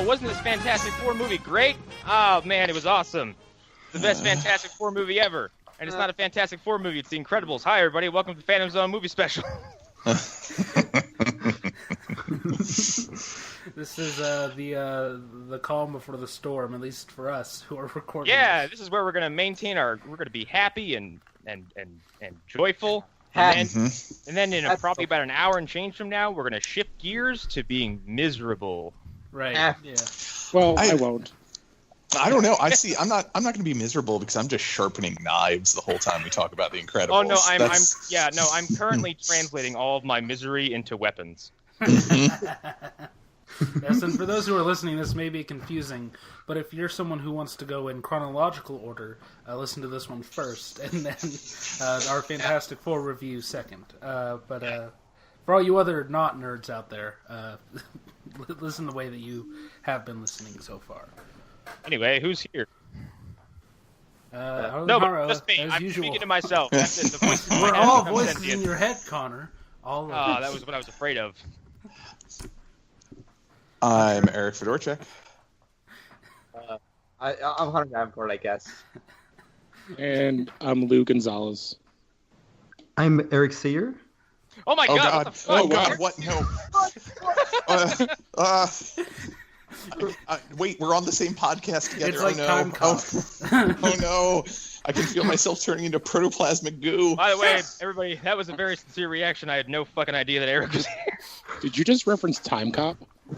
wasn't this Fantastic Four movie great? Oh, man, it was awesome. The best Fantastic Four movie ever. And it's not a Fantastic Four movie, it's The Incredibles. Hi, everybody. Welcome to Phantom Zone Movie Special. This is the calm before the storm, at least for us who are recording. Yeah, this is where we're going to maintain we're going to be happy and joyful. And then in probably about an hour and change from now, we're going to shift gears to being miserable. Right. Yeah. Well, I won't. I don't know. I'm not going to be miserable because I'm just sharpening knives the whole time we talk about The Incredibles. Oh no, I'm currently translating all of my misery into weapons. Yes, and for those who are listening, this may be confusing, but if you're someone who wants to go in chronological order, listen to this one first, and then our Fantastic Four review second. But for all you other not nerds out there, listen the way that you have been listening so far. Anyway, who's here? No, but just me. I'm usual. Speaking to myself. That's it. The voice We're all voices in your head, Connor. All of us. That was what I was afraid of. I'm Eric Fedorchak. I'm Hunter Davenport, I guess. And I'm Lou Gonzalez. I'm Eric Sayer. Oh my God! What the fuck? Oh God! What? No. Wait, we're on the same podcast together. It's like time cop. Oh no! I can feel myself turning into protoplasmic goo. By the way, everybody, that was a very sincere reaction. I had no fucking idea that Eric was here. Did you just reference Time Cop?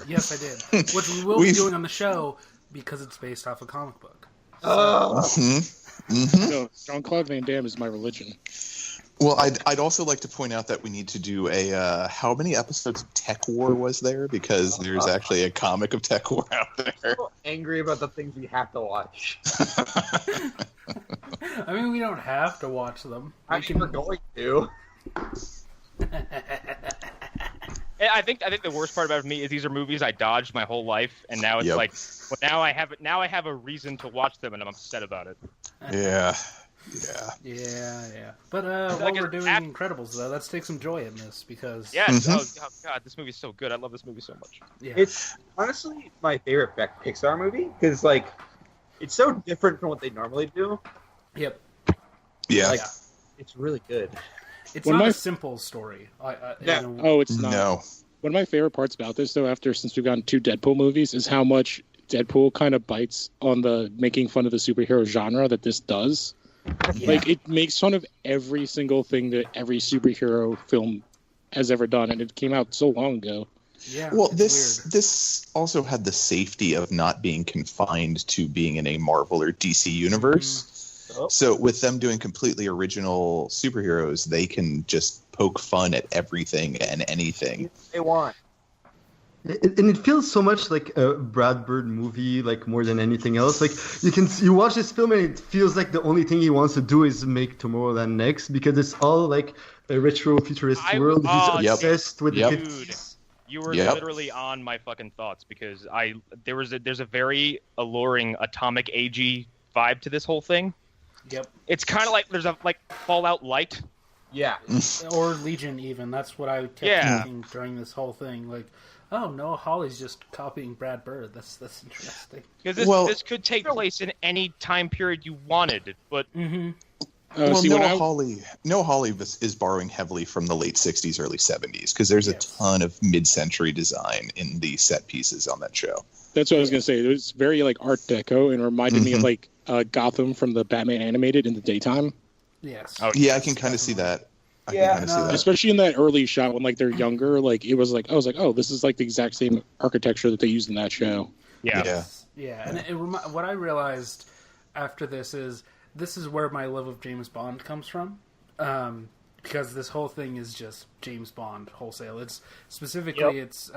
Yes, I did. Which we will be doing on the show because it's based off a comic book. So. No, Jean-Claude Van Damme is my religion. Well, I'd also like to point out that we need to do a how many episodes of Tech War was there? Because there's actually a comic of Tech War out there. I'm so angry about the things we have to watch. I mean, we don't have to watch them. We're going to. I think the worst part about me is these are movies I dodged my whole life, and now it's like, well, now I have a reason to watch them, and I'm upset about it. Yeah. But while we're doing Incredibles, though, let's take some joy in this because oh God, this movie's so good. I love this movie so much. Yeah. It's honestly my favorite Pixar movie because it's so different from what they normally do. Yep. Yeah. It's really good. It's not a simple story. It's not. No. One of my favorite parts about this, though, since we've gotten 2 Deadpool movies, is how much Deadpool kind of bites on the making fun of the superhero genre that this does. Yeah. Like, it makes fun of every single thing that every superhero film has ever done, and it came out so long ago. Yeah. Well, this also had the safety of not being confined to being in a Marvel or DC universe. Oh. So with them doing completely original superheroes, they can just poke fun at everything and anything they want. And it feels so much like a Brad Bird movie, like more than anything else. Like you watch this film and it feels like the only thing he wants to do is make Tomorrowland Next because it's all like a retro futurist world. He's obsessed with the kids. You were literally on my fucking thoughts because there's a very alluring atomic agey vibe to this whole thing. Yep. It's kind of like there's a Fallout Light. Yeah. Or Legion even. That's what I kept thinking during this whole thing. Like, oh, Noah Hawley's just copying Brad Bird. That's interesting. Because this could take place in any time period you wanted, but Noah Hawley is borrowing heavily from the late 60s, early 70s because there's a ton of mid-century design in the set pieces on that show. That's what I was going to say. It was very like Art Deco and reminded me of like Gotham from the Batman animated in the daytime. Yes. Oh, yeah, I can kind of see that. Especially in that early shot when like they're younger, like it was like I was like, oh, this is like the exact same architecture that they used in that show. Yeah. And what I realized after this is where my love of James Bond comes from, because this whole thing is just James Bond wholesale. It's specifically it's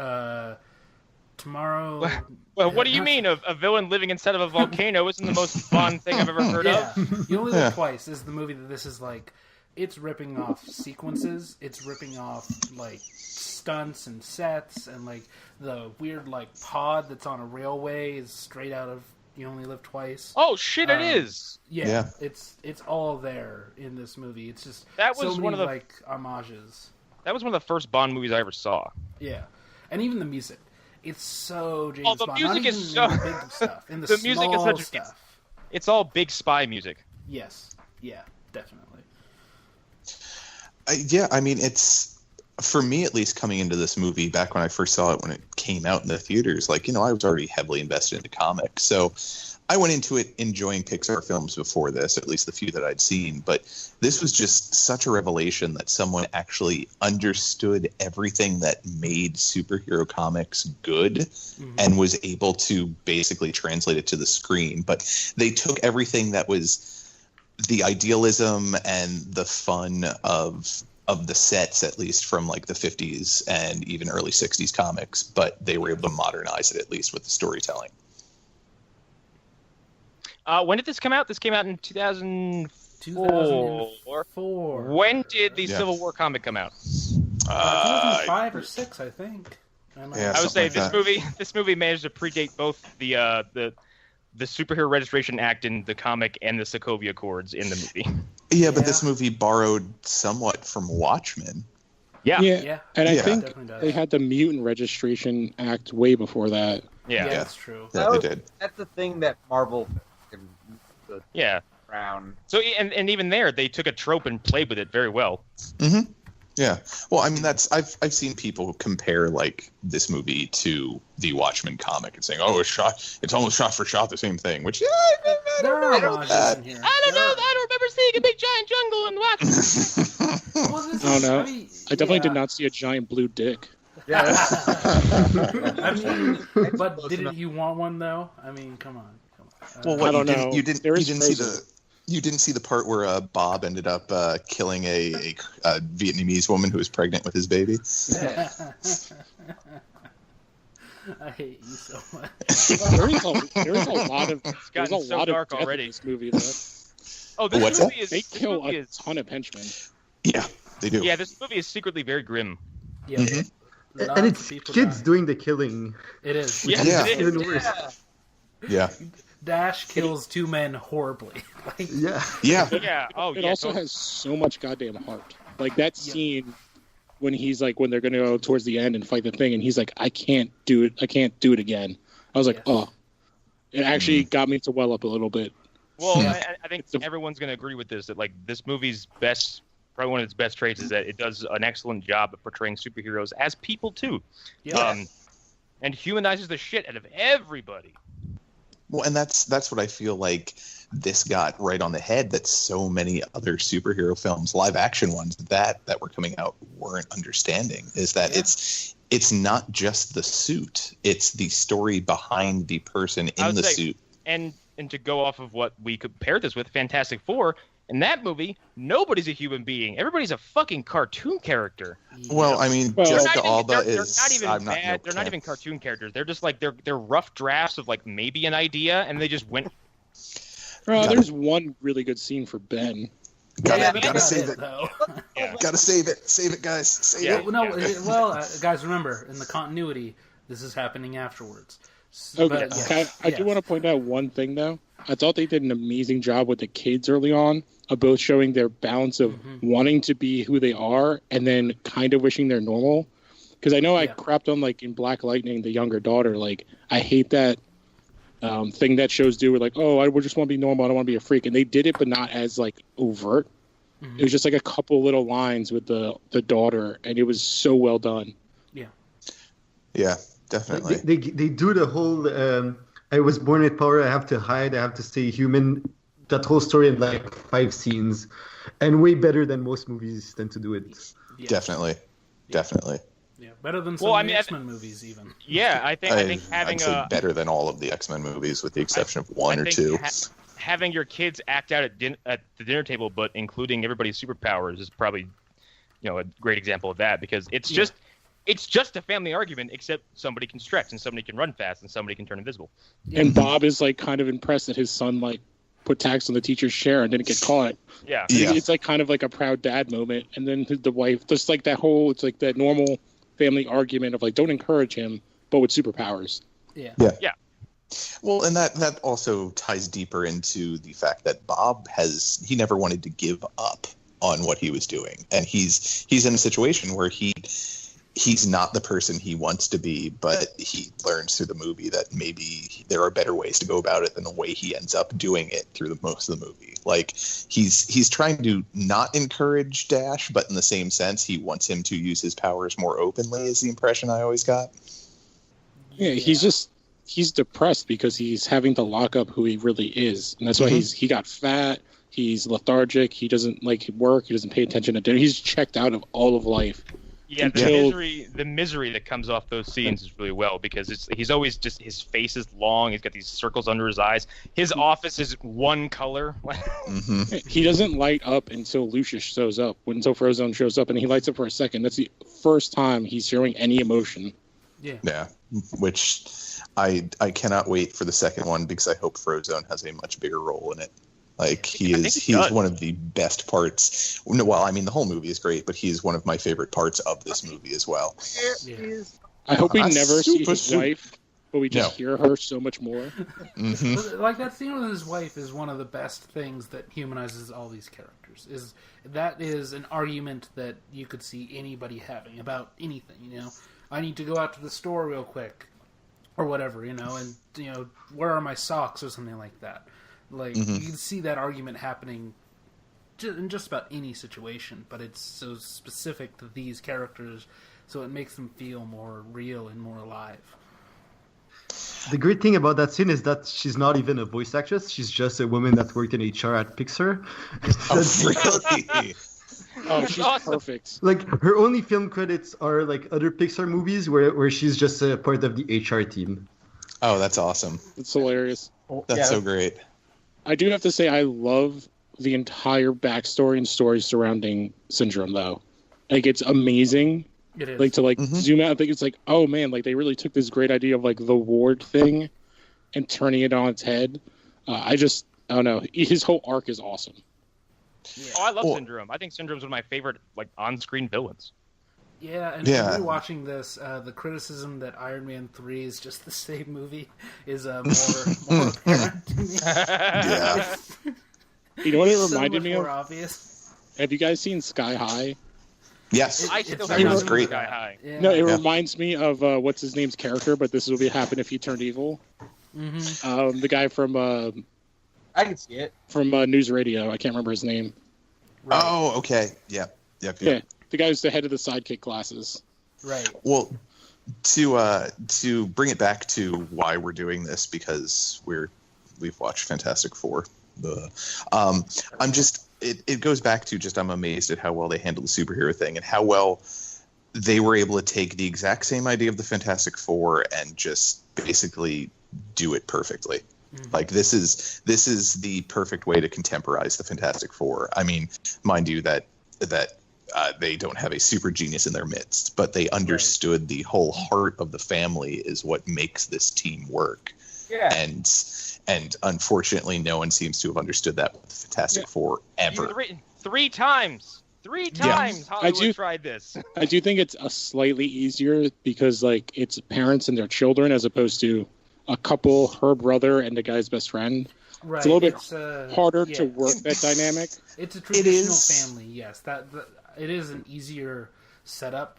tomorrow. Well, what do you mean? A villain living inside of a volcano isn't the most Bond thing I've ever heard of. You Only Live Twice is the movie that this is like. It's ripping off sequences. It's ripping off like stunts and sets, and like the weird like pod that's on a railway is straight out of You Only Live Twice. Oh shit! It is. Yeah, it's all there in this movie. It's just one of the like homages. That was one of the first Bond movies I ever saw. Yeah, and even the music. It's so James Oh, the Bond. music Not is even so- in the big stuff. In the, The music is small such- stuff. It's all big spy music. Yes. Yeah, definitely. I mean, it's, for me at least, coming into this movie back when I first saw it when it came out in the theaters, like, I was already heavily invested into comics. So I went into it enjoying Pixar films before this, at least the few that I'd seen. But this was just such a revelation that someone actually understood everything that made superhero comics good and was able to basically translate it to the screen. But they took everything that was the idealism and the fun of the sets, at least from like the 50s and even early 60s comics, but they were able to modernize it at least with the storytelling. Mm-hmm. When did this come out? This came out in 2004. 2004. When did the Civil War comic come out? 2005 or 6, I think. Yeah, I would say something like this movie managed to predate both the Superhero Registration Act in the comic and the Sokovia Accords in the movie. Yeah, but this movie borrowed somewhat from Watchmen. Yeah. And I Yeah. think Definitely does. they had the Mutant Registration Act way before that. Yeah. That's true. Yeah, they did. That's the thing that Marvel can Yeah. around. So and even there, they took a trope and played with it very well. Mm-hmm. Yeah. Well, I mean, I've seen people compare like this movie to the Watchmen comic and saying, "Oh, it's almost shot for shot the same thing," which There are homages in here. I don't know. I don't remember seeing a big giant jungle in Watchmen. Well, this Oh is- no, I mean, I definitely yeah. did not see a giant blue dick. Yeah. I mean, but you want one though? I mean, come on. Well, I what, don't know. you didn't There is see Frozen. you didn't see the part where Bob ended up killing a Vietnamese woman who was pregnant with his baby. I hate you so much. There is a lot of It's there's gotten a so lot dark of death already. in this movie. Though. Oh, this What's movie that? is They this kill movie a is- ton of henchmen. Yeah, they do. Yeah, this movie is secretly very grim. Yeah. Lots And of it's people kids die. doing the killing. It is. Yeah, Yeah. it Even is. worse. Yeah, Dash kills 2 men horribly. Like, Yeah. yeah. Yeah. Oh, It yeah. also totally. has so much goddamn heart. Like that scene when he's like when they're gonna go towards the end and fight the thing, and he's like, "I can't do it. I can't do it again." I was like, Yes. "Oh." It actually got me to well up a little bit. Well, Yeah. I think It's a- everyone's going to agree with this, that like this movie's probably one of its best traits is that it does an excellent job of portraying superheroes as people too, yeah. and humanizes the shit out of everybody. Well, and that's what I feel like this got right on the head. That so many other superhero films, live action ones that were coming out, weren't understanding. Is that it's not just the suit; it's the story behind the person I in would the say- suit. And to go off of what we compared this with, Fantastic Four. In that movie, nobody's a human being. Everybody's a fucking cartoon character. Well, I mean, Well- Jessica They're Alba not even- is. They're not even I'm not. bad. They're not even cartoon characters. They're just like they're rough drafts of like maybe an idea, and they just went. There's one really good scene for Ben. Gotta that's save it. though. Yeah. Gotta save it. Save it, guys. Save Yeah. it. Well, guys, remember in the continuity, this is happening afterwards. Okay, But, I do want to point out one thing though. I thought they did an amazing job with the kids early on of both showing their balance of wanting to be who they are and then kind of wishing they're normal. Because I know I crapped on like in Black Lightning, the younger daughter. Like I hate that thing that shows do with like, oh, I just want to be normal. I don't want to be a freak. And they did it, but not as like overt. It was just like a couple little lines with the daughter, and it was so well done. Yeah, definitely. They do the whole I was born with power, I have to hide, I have to stay human. That whole story in like 5 scenes. And way better than most movies tend to do it. Definitely. Definitely. Yeah, better than some Well, of I the mean, X-Men movies even. Yeah, I think having I'd say better than all of the X-Men movies, with the exception of one I or think two. Having your kids act out at the dinner table, but including everybody's superpowers, is probably a great example of that, because it's just a family argument, except somebody can stretch and somebody can run fast and somebody can turn invisible. And Bob is like kind of impressed that his son like put tax on the teacher's chair and didn't get caught. Yeah. Yeah. It's like kind of like a proud dad moment. And then the wife, just like that whole, it's like that normal family argument of like, don't encourage him, but with superpowers. Yeah. Well, and that also ties deeper into the fact that Bob he never wanted to give up on what he was doing, and he's in a situation where he he's not the person he wants to be, but he learns through the movie that maybe there are better ways to go about it than the way he ends up doing it through most of the movie. Like he's trying to not encourage Dash, but in the same sense, he wants him to use his powers more openly, is the impression I always got. Yeah, he's depressed because he's having to lock up who he really is, and that's why he got fat. He's lethargic. He doesn't like work. He doesn't pay attention to dinner. He's checked out of all of life. Yeah, the misery that comes off those scenes is really well, because he's always just, his face is long. He's got these circles under his eyes. His office is one color. He doesn't light up until Lucius shows up. Until Frozone shows up, and he lights up for a second. That's the first time he's showing any emotion. Yeah, which I cannot wait for the second one, because I hope Frozone has a much bigger role in it. Like he's one of the best parts. Well, I mean, the whole movie is great, but he's one of my favorite parts of this movie as well. Yeah. I hope we never see his wife, but we just hear her so much more. Like that scene with his wife is one of the best things that humanizes all these characters. That is an argument that you could see anybody having about anything. You know, I need to go out to the store real quick, or whatever. You know, and where are my socks or something like that. Like, you can see that argument happening in just about any situation, but it's so specific to these characters, so it makes them feel more real and more alive. The great thing about that scene is that she's not even a voice actress. She's just a woman that worked in HR at Pixar. Really? Oh, she's perfect. Like, her only film credits are, like, other Pixar movies where she's just a part of the HR team. Oh, that's awesome. It's hilarious. That's so great. I do have to say I love the entire backstory and story surrounding Syndrome, though. Like, it's amazing. It is. Like, to, zoom out, I think it's like, oh, man, like, they really took this great idea of, like, the ward thing and turning it on its head. I don't know. His whole arc is awesome. Yeah. Oh, I love Syndrome. I think Syndrome's one of my favorite, like, on-screen villains. Yeah, and rewatching this, the criticism that Iron Man 3 is just the same movie is more apparent to me. Yeah. You know what it reminded me of? More obvious. Have you guys seen Sky High? Yes. I still It was have great. Sky High. Yeah. No, it reminds me of what's his name's character, but this will happen if he turned evil. The guy from I can see it. From News Radio. I can't remember his name. Right. Oh, okay. Yep. Yeah, the guy who's the head of the sidekick classes. Right. Well, to bring it back to why we're doing this, because we've watched Fantastic Four. It goes back to just, I'm amazed at how well they handled the superhero thing and how well they were able to take the exact same idea of the Fantastic Four and just basically do it perfectly. Like, this is the perfect way to contemporize the Fantastic Four. I mean, mind you that they don't have a super genius in their midst, but they understood the whole heart of the family is what makes this team work. Yeah. And unfortunately, no one seems to have understood that with the Fantastic Four ever. Three times Hollywood tried this. I do think it's a slightly easier because, like, it's parents and their children as opposed to a couple, her brother and the guy's best friend. Right. It's a little bit harder to work that dynamic. It's a traditional family, yes. It is an easier setup.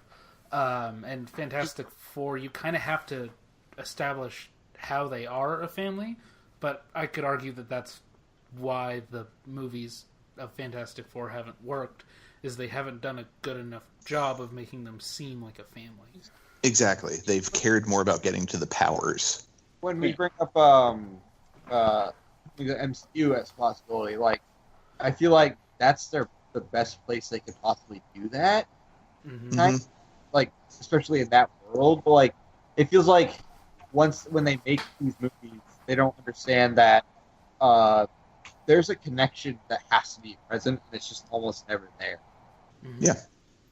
And Fantastic Four, you kind of have to establish how they are a family, but I could argue that that's why the movies of Fantastic Four haven't worked, is they haven't done a good enough job of making them seem like a family. Exactly. They've cared more about getting to the powers. When we bring up the MCU as a possibility, like, I feel like that's the best place they could possibly do that. Like, especially in that world. But, like, it feels like when they make these movies, they don't understand that there's a connection that has to be present, and it's just almost never there. Yeah.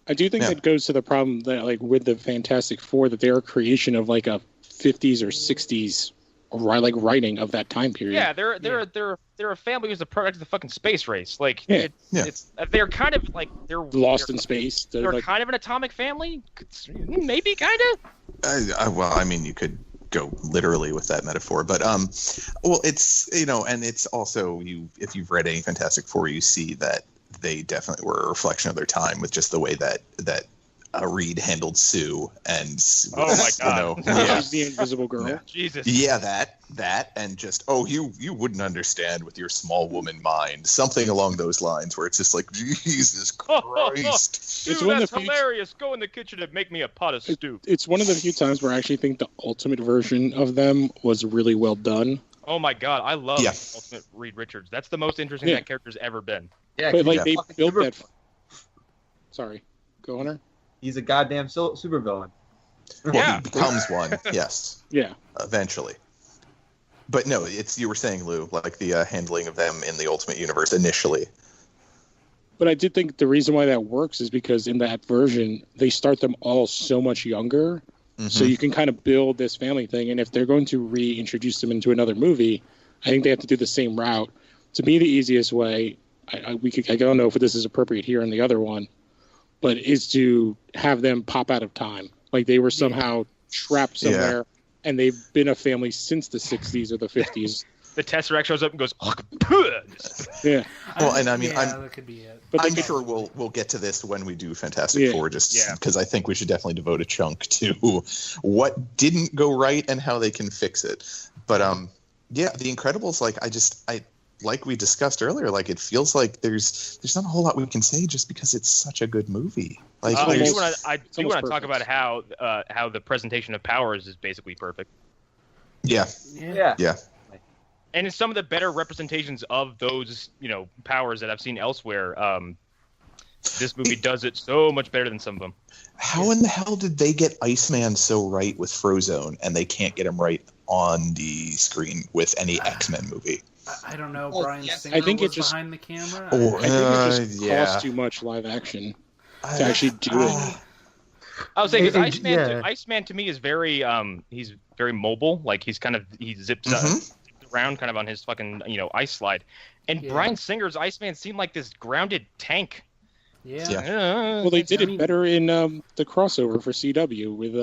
I do think that goes to the problem that, like, with the Fantastic Four, that they're a creation of, like, a 50s or 60s writing of that time period. Yeah, they're a family who's a product of the fucking space race. Like, they're kind of like they're lost in space. They're like, kind of an atomic family, maybe, kind of. Well, I mean, you could go literally with that metaphor, but well, it's and it's also if you've read any Fantastic Four, you see that they definitely were a reflection of their time with just the way that Reed handled Sue, and Oh my God. yeah, She's the Invisible Girl. Yeah. Jesus. Yeah, that, and just you wouldn't understand with your small woman mind, something along those lines, where it's just like Jesus Christ. Dude, It's one of that's the few- hilarious. Go in the kitchen and make me a pot of stew. It's one of the few times where I actually think the ultimate version of them was really well done. Oh my God, I love Yeah. Ultimate Reed Richards. That's the most interesting that character's ever been. Yeah, But like Yeah. they fucking built super- that. Sorry, go Hunter. He's a goddamn supervillain. Well, Yeah. he becomes one, yes, Yeah, eventually. But no, it's you were saying, Lou, like the handling of them in the Ultimate Universe initially. but I did think the reason why that works is because in that version they start them all so much younger, so you can kind of build this family thing. And if they're going to reintroduce them into another movie, I think they have to do the same route. To me, the easiest way, I don't know if this is appropriate here in the other one, but is to have them pop out of time. Like they were somehow trapped somewhere, and they've been a family since the 60s or the 50s. The Tesseract shows up and goes, Yeah. Well, and I mean, that could be it. But I'm they- sure we'll get to this when we do Fantastic Four, just because I think we should definitely devote a chunk to what didn't go right and how they can fix it. But yeah, The Incredibles, like I like we discussed earlier, like it feels like there's not a whole lot we can say just because it's such a good movie. Like I do there's- want to almost talk about perfect. how the presentation of powers is basically perfect, yeah, Yeah. and it's some of the better representations of those powers that I've seen elsewhere. This movie does it so much better than some of them. how in the hell did they get Iceman so right with Frozone and they can't get him right on the screen with any X-Men movie? I don't know. Oh, Brian yes. Singer I think it was just- behind the camera. Or- I think it just yeah. costs too much live action to actually do it. I was saying because And- yeah. Iceman to me is very he's very mobile. Like he zips around kind of on his fucking ice slide. And Yeah. Bryan Singer's Iceman seemed like this grounded tank. Yeah. Yeah. Well, they did I it mean- better in the crossover for CW with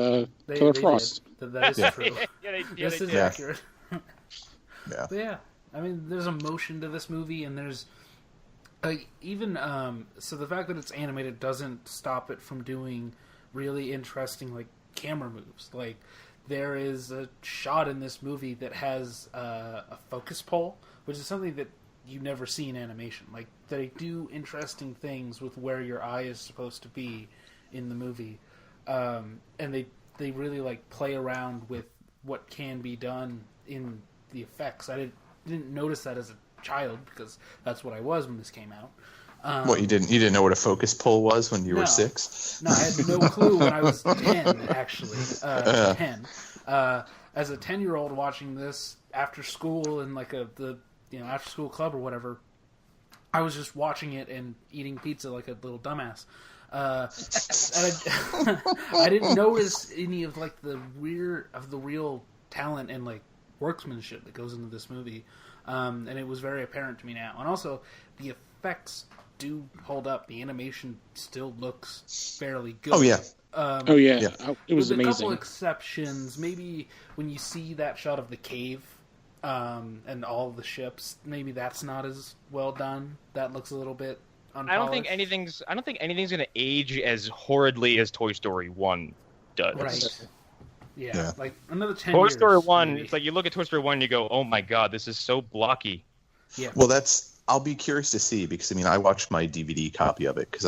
They Killer did. Frost. That is true. This is did. accurate. Yeah. But yeah, I mean, there's emotion to this movie, and there's like even so the fact that it's animated doesn't stop it from doing really interesting like camera moves. Like there is a shot in this movie that has a focus pole, which is something that you never see in animation. Like they do interesting things with where your eye is supposed to be in the movie, and they really like play around with what can be done in the effects. I didn't notice that as a child because that's what I was when this came out. What you didn't know what a focus pull was when you No. were 6? No, I had no clue when I was 10, actually. 10. As a 10-year-old watching this after school in like the after school club or whatever, I was just watching it and eating pizza like a little dumbass. And I didn't notice any of like the real talent and like workmanship that goes into this movie, and it was very apparent to me now. And also, the effects do hold up. The animation still looks fairly good. Oh yeah. It was with a couple amazing. exceptions. Maybe when you see that shot of the cave and all the ships, maybe that's not as well done. That looks a little bit unpolished. I don't think anything's going to age as horridly as Toy Story 1 does. Right. Yeah, Yeah. like another 10 Toy years. Story 1, maybe. it's like you look at Toy Story 1 and you go, "Oh my god, this is so blocky." Yeah. Well, I'll be curious to see because I mean I watched my DVD copy of it because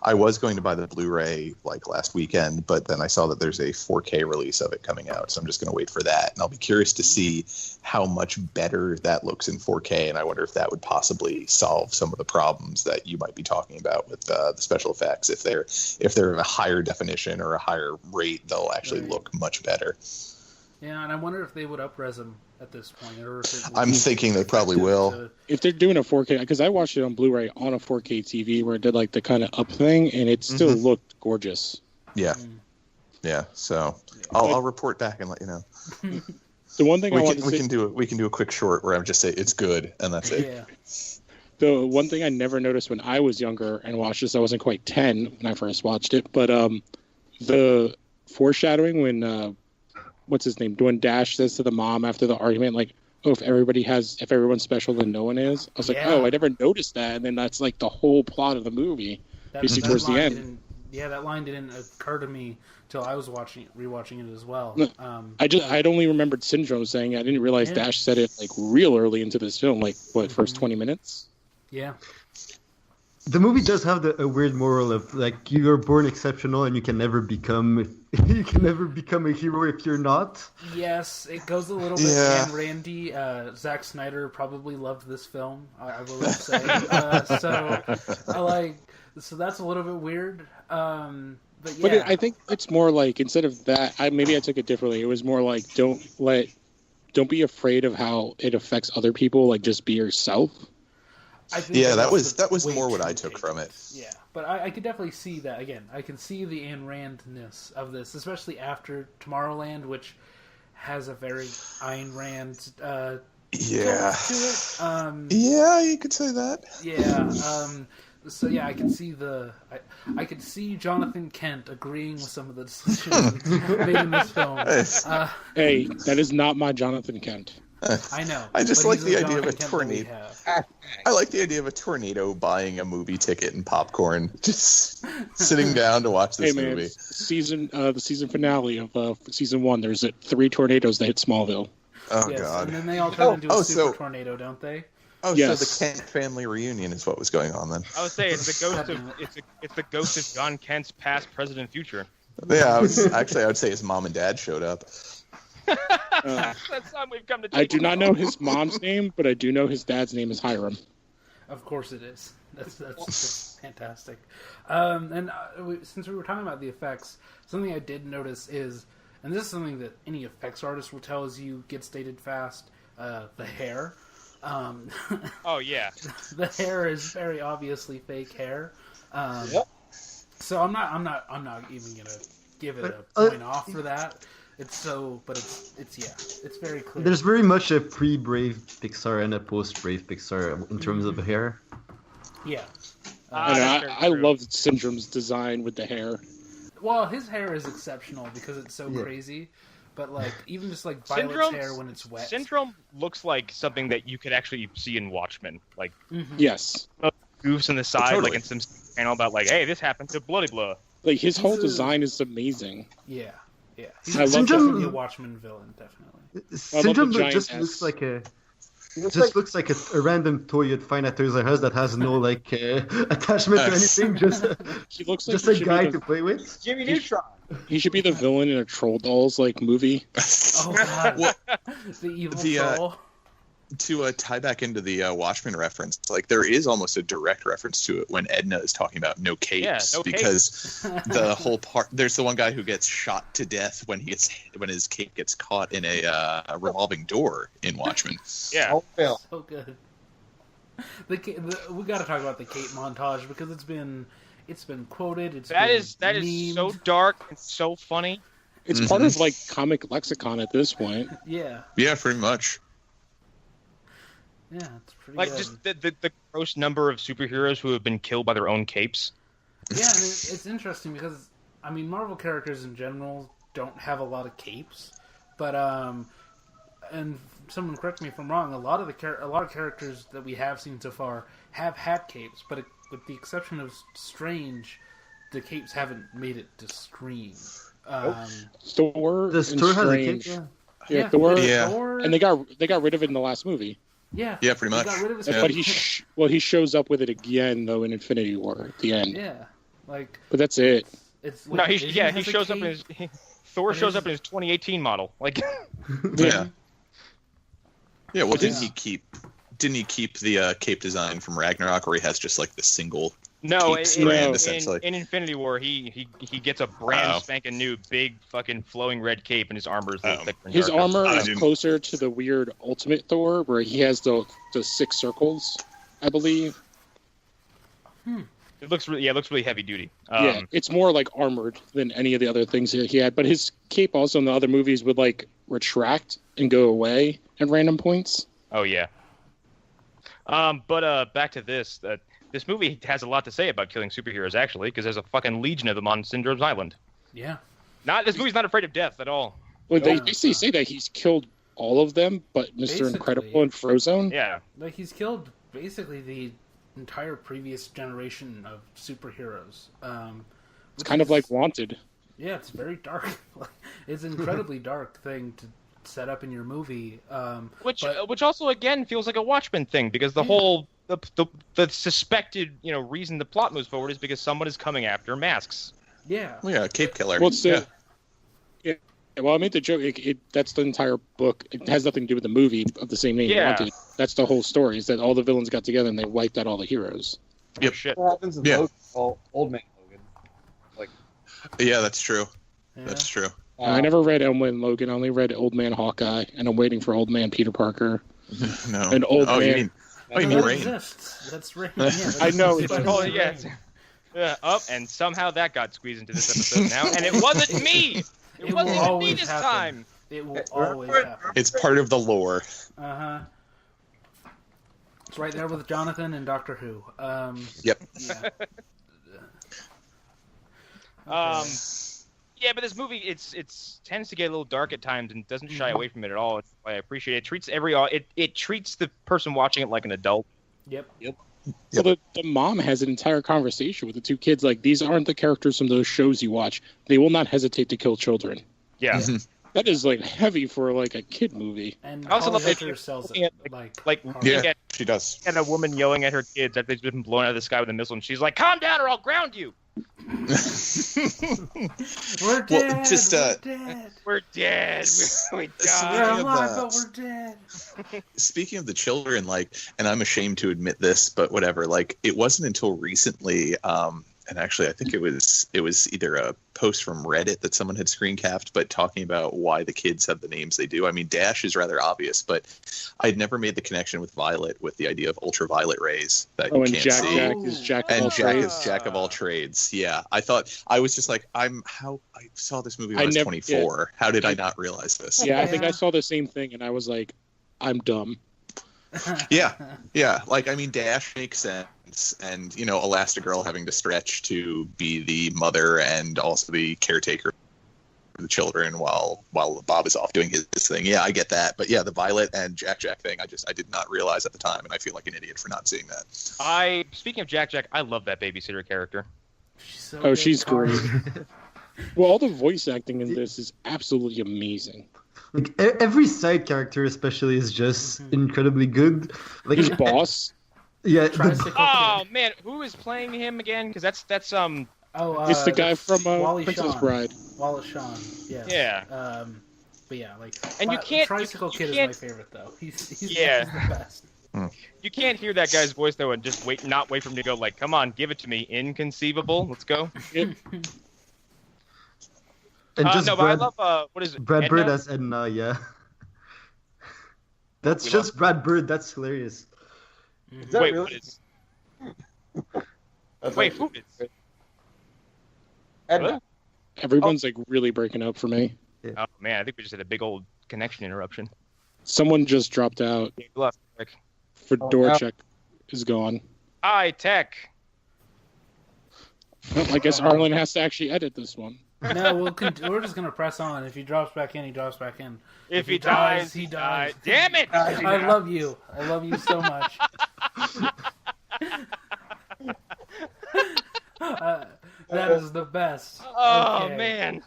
I was going to buy the Blu-ray like last weekend, but then I saw that there's a 4K release of it coming out, so I'm just going to wait for that, and I'll be curious to see how much better that looks in 4K, and I wonder if that would possibly solve some of the problems that you might be talking about with the special effects. If they're of a higher definition or a higher rate, they'll actually Right. look much better. Yeah, and I wonder if they would up-res them at this point, or if it would I'm be thinking they probably effective will. to- If they're doing a 4K, because I watched it on Blu-ray on a 4K TV where it did like the kind of up thing, and it still looked gorgeous. Yeah, yeah. So I'll report back and let you know. The one thing I wanted to We say, can do a quick short where I just say it's good and that's it. Yeah. the one thing I never noticed when I was younger and watched this, I wasn't quite 10 when I first watched it, but the foreshadowing when what's his name, when Dash says to the mom after the argument, like, "Oh, if everyone's special, then no one is." I was like, Yeah. "Oh, I never noticed that," and then that's like the whole plot of the movie. Basically towards the line end. Yeah, that line didn't occur to me till I was rewatching it as well. I'd only remembered Syndrome saying it. I didn't realize Dash said it like real early into this film, like first 20 minutes. Yeah. The movie does have a weird moral of like you're born exceptional and you can never become a hero if you're not. Yes, it goes a little bit Anne Randy. Zack Snyder probably loved this film. I will say. So that's a little bit weird. But I think it's more like instead of that, maybe I took it differently. It was more like don't be afraid of how it affects other people. Like just be yourself. That was more what I took from it. Yeah, but I could definitely see that again. I can see the Ayn Rand-ness of this, especially after Tomorrowland, which has a very Ayn Rand to it. Yeah, you could say that. Yeah. So yeah, I could see Jonathan Kent agreeing with some of the decisions made in this film. Hey, that is not my Jonathan Kent. I know. I just like the idea of a tornado. I like the idea of a tornado buying a movie ticket and popcorn, just sitting down to watch this movie. The season finale of season 1. There's 3 tornadoes that hit Smallville. Oh God! And then they all turn into a super tornado, don't they? Oh, yes. So the Kent family reunion is what was going on then. I would say it's the ghost of John Kent's past, present, and future. Yeah, I would say his mom and dad showed up. That's time we've come to. I do not know his mom's name, but I do know his dad's name is Hiram. Of course it is. That's fantastic. Since we were talking about the effects, something I did notice is, and this is something that any effects artist will tell you gets dated fast, the hair. Oh yeah, the hair is very obviously fake hair. So I'm not even gonna give it a point off for that. It's very clear. There's very much a pre-Brave Pixar and a post-Brave Pixar in terms of the hair. Yeah. I love Syndrome's design with the hair. Well, his hair is exceptional because it's so crazy. But like even just like Violet's hair when it's wet. Syndrome looks like something that you could actually see in Watchmen. Like yes, goofs on the side, like in some panel about like, hey, this happened to Bloody Blah. Like his whole design is amazing. Yeah. He's definitely a Watchmen villain, definitely. Syndrome just looks like looks like a random toy you'd find at Toys R Us that has no like attachment to anything. He looks like just a guy to play with. Jimmy Neutron. He should be the villain in a Troll Dolls like movie. Oh God, the evil troll. To tie back into the Watchmen reference, like there is almost a direct reference to it when Edna is talking about no capes, because the whole part there's the one guy who gets shot to death when his cape gets caught in a revolving door in Watchmen. Yeah, so good. We got to talk about the cape montage because it's been quoted. That is so dark and so funny. It's part of like comic lexicon at this point. Yeah, pretty much. Yeah, it's pretty like good. Just the gross number of superheroes who have been killed by their own capes. Yeah, and it's interesting because I mean Marvel characters in general don't have a lot of capes, but and someone correct me if I'm wrong. A lot of characters that we have seen so far have had capes, but with the exception of Strange, the capes haven't made it to screen. Thor has a cape. Yeah, Thor, and they got rid of it in the last movie. Yeah, pretty much. Got rid of his but he shows up with it again though in Infinity War at the end. Yeah, like. But that's it. It's like, he shows up in his Thor shows up in his 2018 model. Like. Yeah. Yeah. Well, didn't he keep the cape design from Ragnarok, where he has just like the single? No, essentially. In Infinity War, he gets a brand spanking new big fucking flowing red cape, and his armor is his armor is closer to the weird Ultimate Thor, where he has the 6 circles, I believe. It looks really heavy duty. It's more like armored than any of the other things that he had. But his cape also in the other movies would like retract and go away at random points. Oh yeah. But back to this. This movie has a lot to say about killing superheroes, actually, because there's a fucking legion of them on Syndrome's Island. Yeah. This movie's not afraid of death at all. Well, they basically say that he's killed all of them, but Mr. Incredible and Frozone. Yeah. Like he's killed basically the entire previous generation of superheroes. It's kind of like Wanted. Yeah, it's very dark. It's an incredibly dark thing to set up in your movie. Which also again feels like a Watchmen thing, because the whole the suspected reason the plot moves forward is because someone is coming after masks. Yeah. Well, yeah, Cape Killer. Well, well, I made the joke. That's the entire book. It has nothing to do with the movie of the same name. Yeah. Wanted. That's the whole story. Is that all the villains got together and they wiped out all the heroes. Yep. Shit. What happens in Logan? Old man Logan. Yeah, that's true. Yeah. That's true. I never read Old Man Logan. I only read Old Man Hawkeye, and I'm waiting for Old Man Peter Parker. No. And Old Man. You mean that Rain? exists. That's Rain. Yeah, I know. And somehow that got squeezed into this episode now, and it wasn't me. It wasn't even me this time. It will always happen. It's part of the lore. It's right there with Jonathan and Doctor Who. Yep. Yeah. Yeah, but this movie it's tends to get a little dark at times and doesn't shy away from it at all. It's why I appreciate it. It treats it treats the person watching it like an adult. Yep. Well, the mom has an entire conversation with the two kids. Like, these aren't the characters from those shows you watch. They will not hesitate to kill children. Yeah. That is heavy for a kid movie. And I also love that Hunter sells it like Yeah, she does. And a woman yelling at her kids after they've been blown out of the sky with a missile, and she's like, "Calm down, or I'll ground you." We're dead. We're dead. We We're died. alive, but we're dead. Speaking of the children, and I'm ashamed to admit this, but whatever. It wasn't until recently, and actually, I think it was either a post from Reddit that someone had screen capped, but talking about why the kids have the names they do. I mean, Dash is rather obvious, but I'd never made the connection with Violet with the idea of ultraviolet rays that you can't Jack see. Jack is Jack of And all Jack trades. is Jack of all trades. Yeah, I was just like, I saw this movie when I was 24. How did I not realize this? Yeah, I think I saw the same thing, and I was like, I'm dumb. Yeah. I mean, Dash makes sense, and Elastigirl having to stretch to be the mother and also the caretaker for the children while Bob is off doing his thing. Yeah, I get that, but yeah, the Violet and Jack thing, I did not realize at the time, and I feel like an idiot for not seeing that. Speaking of Jack, I love that babysitter character. She's great. Well, all the voice acting in this is absolutely amazing. Every side character, especially, is just incredibly good. His boss. Yeah. Oh man, who is playing him again? Because that's It's the guy from Princess Shawn. Bride. Wallace Shawn. Yes. Yeah. But yeah, and you can't. Tricycle you Kid can't, is my favorite though. He's the best. You can't hear that guy's voice though, and just not wait for him to go. Come on, give it to me. Inconceivable. Let's go. And but I love what is it? Brad Edna? Bird as Edna, yeah. That's just Brad Bird. That's hilarious. Is that Wait, really? Wait, who is? Edna. Everyone's really breaking up for me. Oh man, I think we just had a big old connection interruption. Someone just dropped out. You lost, Rick. Fedorchuk is gone. High tech. Well, I guess Arlen has to actually edit this one. No, we're just gonna press on. If he drops back in, he drops back in. If he dies, he dies. Damn it! I love you. I love you so much. That is the best. Oh Okay. man,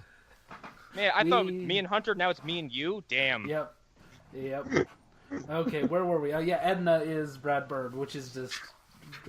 I thought it was me and Hunter. Now it's me and you. Damn. Yep. Okay, where were we? Oh yeah, Edna is Brad Bird, which is just.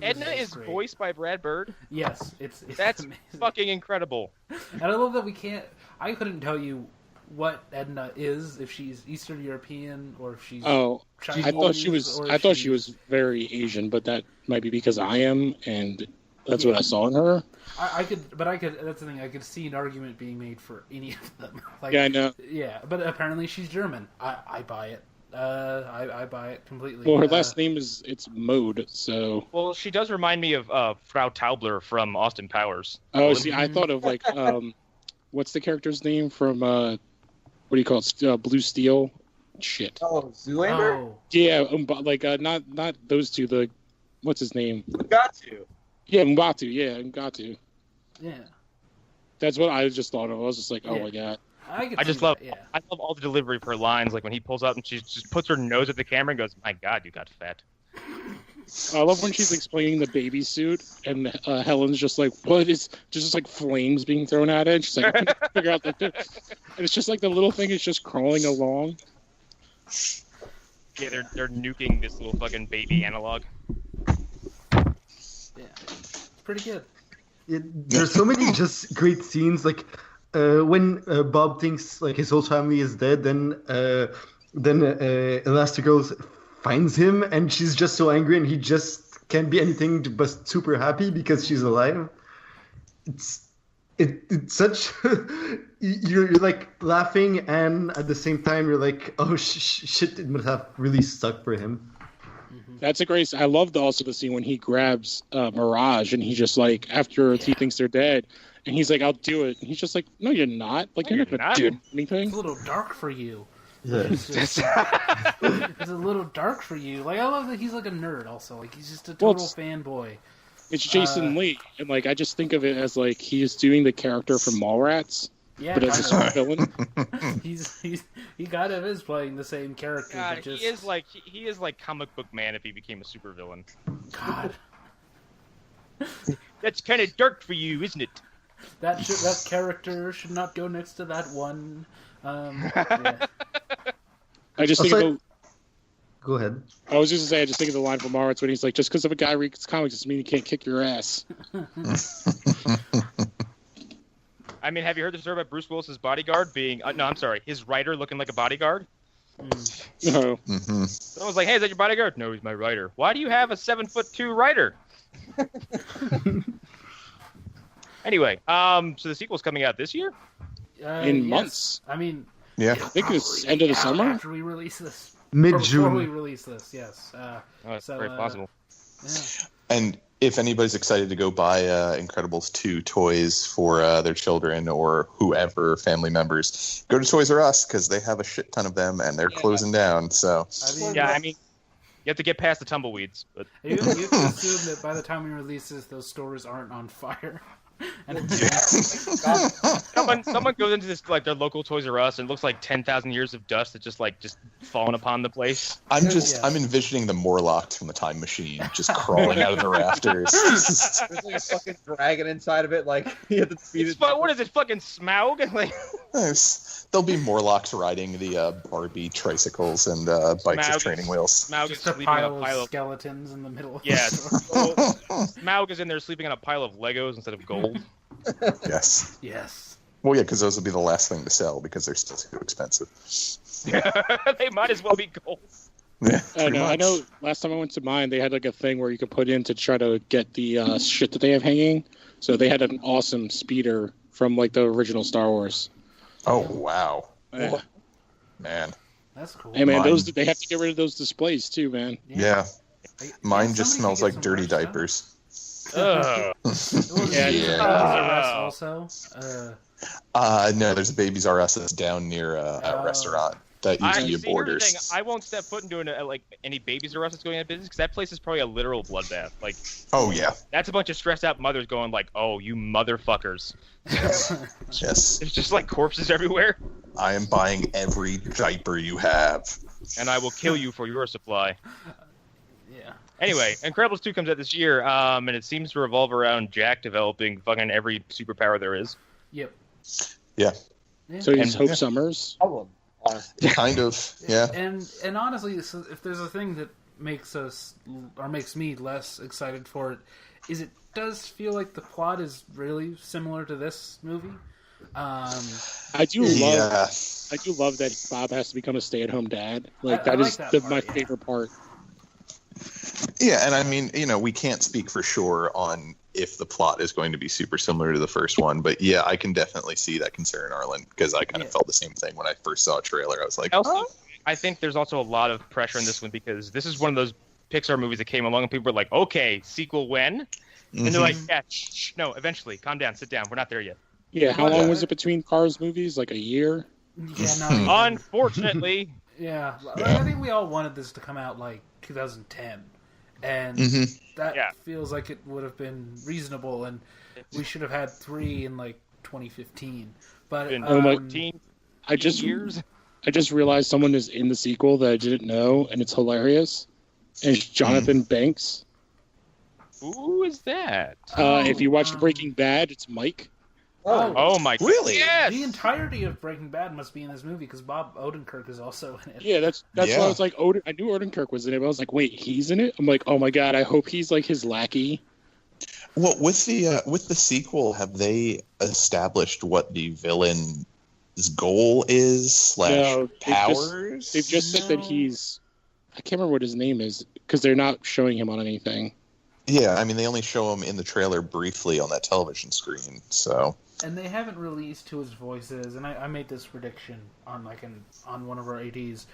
Edna is great. voiced by Brad Bird. Yes, it's That's amazing. fucking incredible. And I love that we can't. I couldn't tell you what Edna is, if she's Eastern European or if she's. Oh, Chinese, I thought she was. or I if thought she's- she was very Asian, but that might be because I am, and that's what I saw in her. I could. That's the thing. I could see an argument being made for any of them. Yeah, I know. Yeah, but apparently she's German. I buy it. I buy it completely. Well, her last name is Mode, so. Well, she does remind me of Frau Taubler from Austin Powers. Oh, see, I thought of what's the character's name from what do you call it? Blue Steel. Shit. Oh, Zoolander? Oh, Yeah, not those two. What's his name? Got to. Yeah, M'Batu. Yeah, M'Batu. yeah. That's what I just thought of. I was just like, oh Yeah. my god. I just love. I love all the delivery of her lines. Like when he pulls up and she just puts her nose at the camera and goes, "My God, you got fat." I love when she's explaining the baby suit, and Helen's just like, "What is?" Just like flames being thrown at it. She's like, "I can't figure out that." And it's just like the little thing is just crawling along. Yeah, they're nuking this little fucking baby analog. Yeah, it's pretty good. There's so many just great scenes. Like when Bob thinks like his whole family is dead, then Elastigirl finds him, and she's just so angry, and he just can't be anything but super happy because she's alive. It's such you're like laughing, and at the same time you're like, oh shit, it must have really sucked for him. That's a great. I loved also the scene when he grabs Mirage, and he just like after he thinks they're dead, and he's like, "I'll do it." And he's just like, "No, you're not. Like, you're not gonna do anything." It's a little dark for you. Yeah, it's a little dark for you. Like, I love that he's like a nerd. Also, like he's just a total fanboy. It's Jason Lee, and like I just think of it as like he's doing the character from Mallrats, but as a super villain. he kind of is playing the same character. God, but just... he is like comic book man if he became a supervillain. God, that's kind of dark for you, isn't it? That character should not go next to that one. Yeah. I just think about. Go ahead. I was just gonna say, I just think of the line from Mallrats when he's like, "Just because of a guy reads comics doesn't mean he can't kick your ass." I mean, have you heard the story about Bruce Willis's bodyguard being? No, I'm sorry, his writer looking like a bodyguard. No. Mm-hmm. Someone was like, "Hey, is that your bodyguard?" No, he's my writer. Why do you have a 7'2" writer? Anyway, so the sequel's coming out this year. In months. I mean, yeah, I think it's end of the summer. After we release this, mid-June. Before we release this, yes. It's very possible. Yeah. And if anybody's excited to go buy Incredibles 2 toys for their children or whoever, family members, go to Toys R Us because they have a shit ton of them and they're closing down. So I mean, you have to get past the tumbleweeds. But you can assume that by the time we release this, those stores aren't on fire. And someone goes into this like their local Toys R Us and it looks like 10,000 years of dust that just fallen upon the place. I'm envisioning the Morlocks from the Time Machine just crawling out of the rafters. There's like a fucking dragon inside of it. Like you have to feed it. What is it? Fucking Smaug? Like there'll be Morlocks riding the Barbie tricycles and bikes with training wheels. Smaug just is a sleeping pile on a pile of skeletons in the middle of Yeah, the store. Smaug is in there sleeping on a pile of Legos instead of gold. Yes. Yes. Well, yeah, because those will be the last thing to sell because they're still too expensive. They might as well be gold. Yeah, I know. Last time I went to mine, they had like a thing where you could put in to try to get the shit that they have hanging. So they had an awesome speeder from like the original Star Wars. Oh wow, Yeah. man. That's cool. Hey man, they have to get rid of those displays too, man. Yeah. Mine just somebody smells could get like some dirty fresh stuff. diapers. Also, No, there's a Babies R Us that's down near a restaurant that used to be a Borders. I won't step foot into any Babies R Us that's going out of business because that place is probably a literal bloodbath. Like, oh yeah, that's a bunch of stressed out mothers going like, "Oh, you motherfuckers!" Yes. There's just like corpses everywhere. I am buying every diaper you have, and I will kill you for your supply. Yeah. Anyway, Incredibles 2 comes out this year, and it seems to revolve around Jack developing fucking every superpower there is. Yep. Yeah. So he's Hope Summers. Honestly. Kind of. Yeah. And honestly, so if there's a thing that makes me less excited for it, is it does feel like the plot is really similar to this movie. I do love that Bob has to become a stay-at-home dad. Like that is my favorite part. Yeah, and I mean, we can't speak for sure on if the plot is going to be super similar to the first one, but yeah, I can definitely see that concern, Arlen, because I kind of felt the same thing when I first saw a trailer. I was like, I think there's also a lot of pressure in this one because this is one of those Pixar movies that came along and people were like, okay, sequel when? And they're like, yeah, no, eventually, calm down, sit down, we're not there yet. Yeah, how long was it between Cars movies? Like a year? Yeah, no. Unfortunately. Yeah, I think we all wanted this to come out like 2010. And that feels like it would have been reasonable, and we should have had 3 in like 2015. But I just realized someone is in the sequel that I didn't know, and it's hilarious. and Jonathan Banks. Who is that? If you watched Breaking Bad, it's Mike. Oh my God. Really? Yes! The entirety of Breaking Bad must be in this movie because Bob Odenkirk is also in it. Yeah, that's why I was like, I knew Odenkirk was in it, but I was like, wait, he's in it? I'm like, oh my God, I hope he's like his lackey. Well, with the sequel, have they established what the villain's goal is / powers? They've just said that he's. I can't remember what his name is because they're not showing him on anything. Yeah, I mean they only show him in the trailer briefly on that television screen. So. And they haven't released who his voice is, and I made this prediction on on one of our ADs.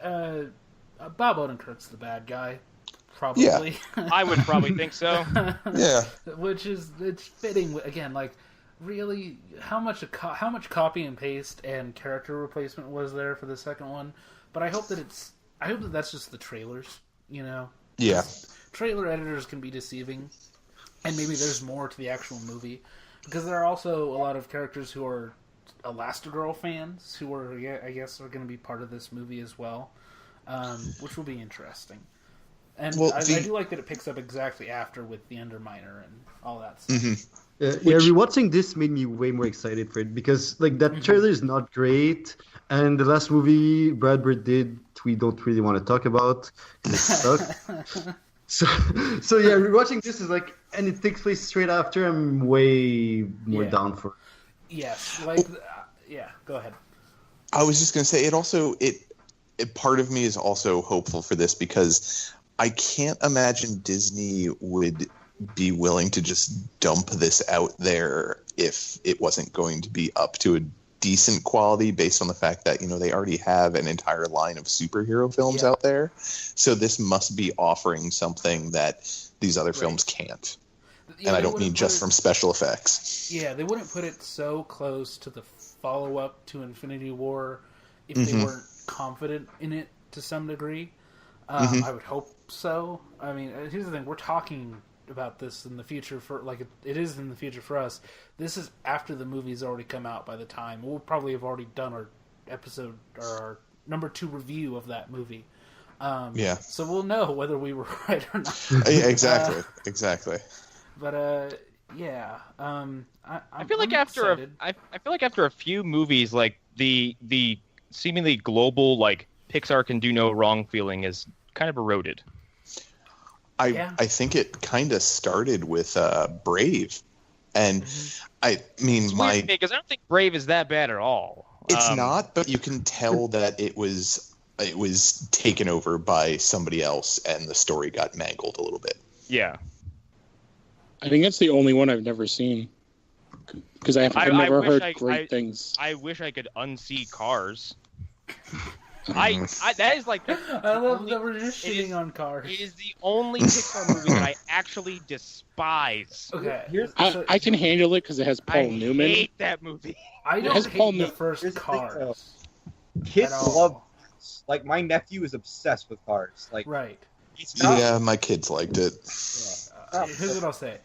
Bob Odenkirk's the bad guy, probably. Yeah. I would probably think so. Yeah. It's fitting again. Like, really, how much copy and paste and character replacement was there for the second one? But I hope that that's just the trailers. You know. Yeah. Trailer editors can be deceiving, and maybe there's more to the actual movie. Because there are also a lot of characters who are Elastigirl fans who are, I guess, are going to be part of this movie as well, which will be interesting. And I do like that it picks up exactly after with the Underminer and all that stuff. Mm-hmm. Rewatching this made me way more excited for it because that trailer is not great, and the last movie Brad Bird did, we don't really want to talk about. It sucked. So yeah, rewatching this is like, and it takes place straight after. I'm way more down for it. Yes, go ahead. I was just gonna say it part of me is also hopeful for this because I can't imagine Disney would be willing to just dump this out there if it wasn't going to be up to a decent quality based on the fact that, they already have an entire line of superhero films out there. So this must be offering something that these other films can't. And I don't mean just from special effects. Yeah, they wouldn't put it so close to the follow-up to Infinity War if they weren't confident in it to some degree. I would hope so. I mean, here's the thing. We're talking about this in the future it is in the future for us. This is after the movie's already come out by the time. We'll probably have already done our episode or our number 2 review of that movie. So we'll know whether we were right or not. Yeah, exactly. But I feel like after a few movies, like the seemingly global like Pixar can do no wrong feeling is kind of eroded. I think it kind of started with Brave, and I mean because I don't think Brave is that bad at all. It's not, but you can tell that it was taken over by somebody else, and the story got mangled a little bit. Yeah, I think that's the only one I've never seen because I've never heard great things. I wish I could unsee Cars. That is like I love that we're just shitting on Cars. It is the only Pixar movie that I actually despise. Okay, I can handle it because it has Paul Newman. I hate that movie. I don't hate the first Cars. Kids love Cars. Like my nephew is obsessed with Cars. Like right. Yeah, my kids liked it. Here's what I'll say.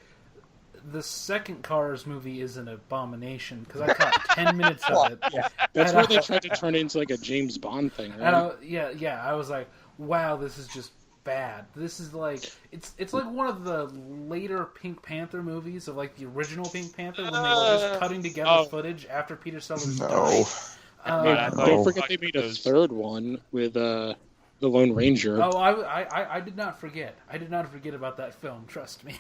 The second Cars movie is an abomination because I caught 10 minutes of it. Yeah. That's where they tried to turn it into like a James Bond thing, right? I was like, wow, this is just bad. This is like it's like one of the later Pink Panther movies of like the original Pink Panther when they were just cutting together footage after Peter Sellers died. Don't forget they made a third one with the Lone Ranger. Oh, I did not forget. I did not forget about that film. Trust me.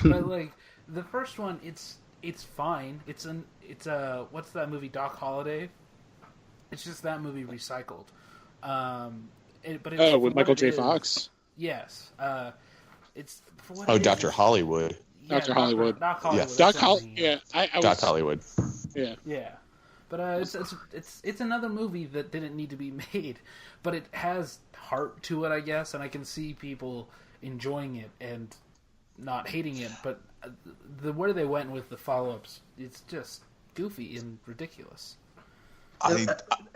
But like. The first one, it's fine. It's what's that movie, Doc Holliday? It's just that movie recycled. With Michael J. Fox. Yes. It's Dr. Hollywood. Yeah, Dr. Hollywood. Doc Hollywood. Doc Hollywood. Yeah, Doc Hollywood. Yeah. Yeah. But it's another movie that didn't need to be made, but it has heart to it, I guess, and I can see people enjoying it and not hating it, but where they went with the follow-ups, it's just goofy and ridiculous. I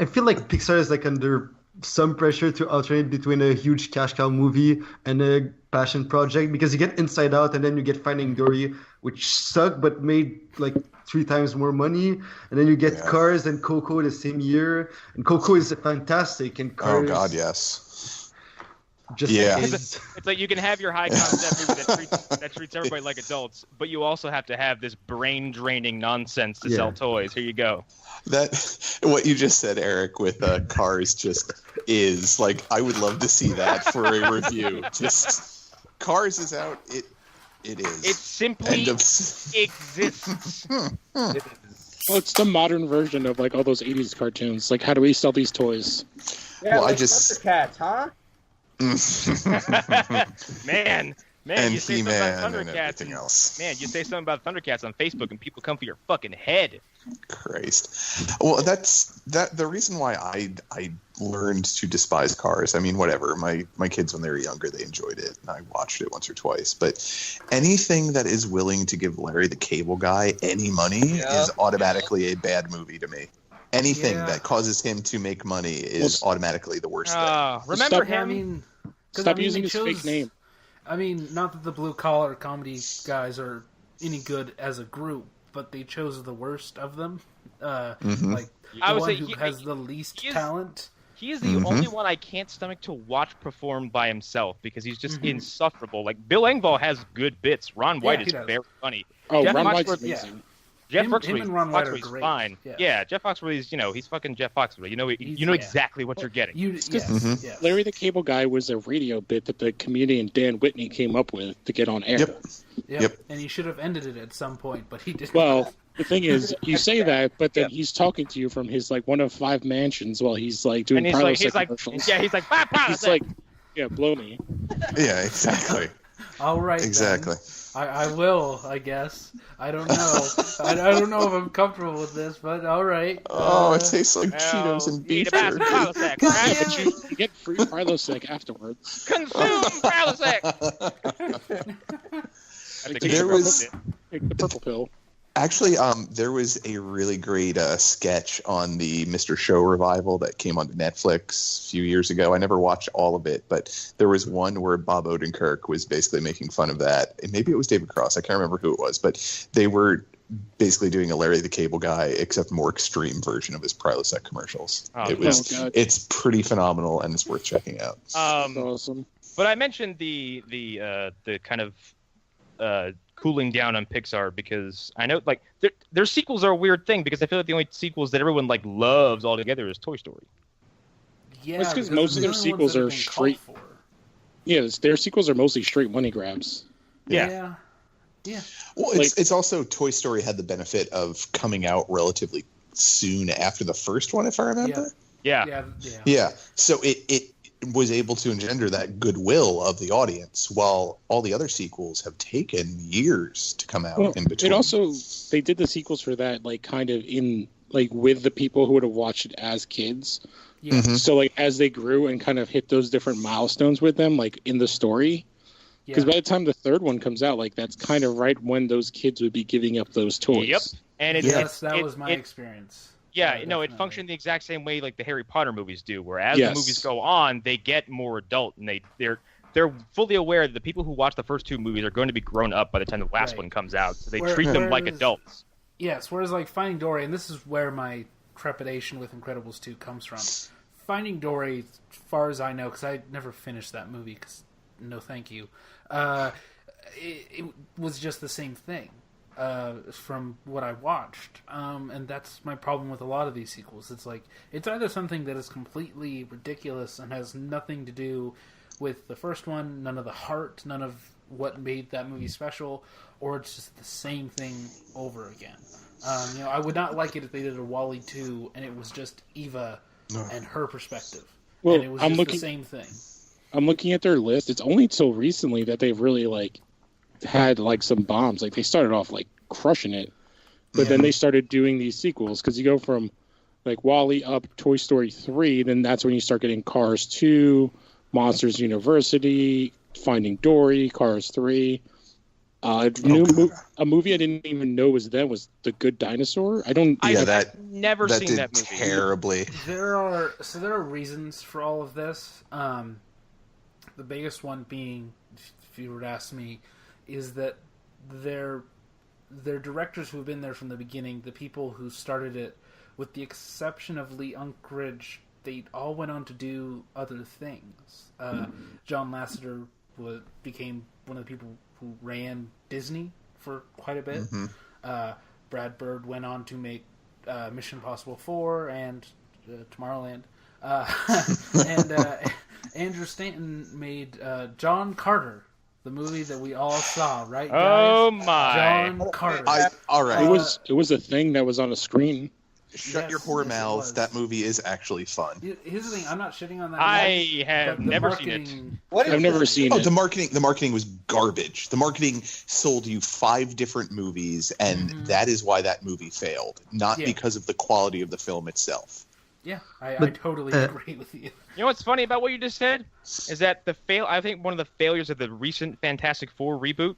feel like Pixar is like under some pressure to alternate between a huge cash cow movie and a passion project because you get Inside Out and then you get Finding Dory, which sucked but made like 3 times more money, and then you get Cars and Coco the same year, and Coco is fantastic, and Cars. Oh God, yes. Just Yeah. is. It's like you can have your high concept movie that treats everybody like adults, but you also have to have this brain draining nonsense to sell toys. Here you go. That what you just said, Eric, with Cars just is like I would love to see that for a review. Just Cars is out. It is. It simply exists. Well, it's the modern version of like all those '80s cartoons. Like, how do we sell these toys? Yeah, Well, like I just Thundercats, huh? Man, and you say something He-Man about and Thundercats, everything else. Man, you say something about Thundercats on Facebook, and people come for your fucking head. Christ. Well, that's the reason why I learned to despise Cars. I mean, whatever. My kids, when they were younger, they enjoyed it, and I watched it once or twice. But anything that is willing to give Larry the Cable Guy any money is automatically a bad movie to me. Anything that causes him to make money is automatically the worst thing. Remember Stop- him? I mean, 'cause, Stop I mean, using they his fake chose- name. I mean, not that the blue collar comedy guys are any good as a group, but they chose the worst of them. Like I the would one say who has the least talent. He is the only one I can't stomach to watch perform by himself because he's just insufferable. Like Bill Engvall has good bits. Ron White he is does. very funny. Oh, Jeff Ron Foxworthy- White's amazing. Jeff Him Foxworthy's, and Ron White are Foxworthy's great. fine. Yeah. Yeah, Jeff Foxworthy's, he's fucking Jeff Foxworthy. You know exactly what you're getting. Yes. Larry the Cable Guy was a radio bit that the comedian Dan Whitney came up with to get on air. Yep. And he should have ended it at some point, but he didn't. Well, the thing is, you say that, but then he's talking to you from his like one of 5 mansions while he's like doing and he's like, commercials. he's like, "Bah, bah, He's bah." like, yeah, blow me. Yeah, exactly. all right, Exactly. then. I will, I guess. I don't know. I don't know if I'm comfortable with this, but all right. Oh, it tastes like Cheetos and eat beef a bastard jerky. Prilosec, Yeah, right? but you get free Prilosec afterwards. Consume Prilosec. There was Take the purple pill. actually there was a really great sketch on the Mr. Show revival that came onto Netflix a few years ago. I never watched all of it, but there was one where Bob Odenkirk was basically making fun of that. And maybe it was David Cross. I can't remember who it was, but they were basically doing a Larry the Cable Guy, except more extreme version of his Prilosec commercials. God. It's pretty phenomenal and it's worth checking out. That's awesome. But I mentioned the kind of cooling down on Pixar because I know like their sequels are a weird thing because I feel like the only sequels that everyone like loves altogether is Toy Story. Yeah, It's 'cause most of their they're the ones sequels that have are been straight- called for. Yeah, their sequels are mostly straight money grabs. Yeah. Well, it's also Toy Story had the benefit of coming out relatively soon after the first one, if I remember. Yeah. Yeah. So it was able to engender that goodwill of the audience, while all the other sequels have taken years to come out in between. It also they did the sequels for that like kind of in like with the people who would have watched it as kids. Yeah. Mhm. So like as they grew and kind of hit those different milestones with them, like in the story. Because by the time the third one comes out, like that's kind of right when those kids would be giving up those toys. Yep. And That was my experience. Yeah, Yeah, no, it definitely. functioned the exact same way like the Harry Potter movies do, where as the movies go on, they get more adult and they're fully aware that the people who watch the first 2 movies are going to be grown up by the time the last one comes out. So they treat them like adults. Yes, whereas like Finding Dory, and this is where my trepidation with Incredibles 2 comes from. Finding Dory, as far as I know, because I never finished that movie, because no thank you, it was just the same thing. From what I watched, and that's my problem with a lot of these sequels. It's like it's either something that is completely ridiculous and has nothing to do with the first one, none of the heart, none of what made that movie special, or it's just the same thing over again. I would not like it if they did a WALL-E 2 and it was just Eva and her perspective, Well, and it was just the same thing. I'm looking at their list. It's only till recently that they've really like had like some bombs. Like they started off like crushing it, but then they started doing these sequels because you go from like WALL-E up Toy Story 3, then that's when you start getting Cars 2, Monsters University, Finding Dory, Cars 3. A movie I didn't even know was then was The Good Dinosaur. I've never seen that movie. Terribly. There are reasons for all of this. The biggest one being, if you were to ask me, is that their directors who have been there from the beginning, the people who started it, with the exception of Lee Unkrich they all went on to do other things. John Lasseter became one of the people who ran Disney for quite a bit. Brad Bird went on to make Mission Impossible 4 and Tomorrowland. And Andrew Stanton made John Carter, the movie that we all saw, right, guys? Oh my! John Carter. All right. It was a thing that was on a screen. Shut your whore mouths. That movie is actually fun. Here's the thing. I'm not shitting on that. I have never seen it. I've never seen it. The marketing was garbage. The marketing sold you 5 different movies, and that is why that movie failed, not because of the quality of the film itself. Yeah, I totally agree with you. You know what's funny about what you just said is that I think one of the failures of the recent Fantastic Four reboot,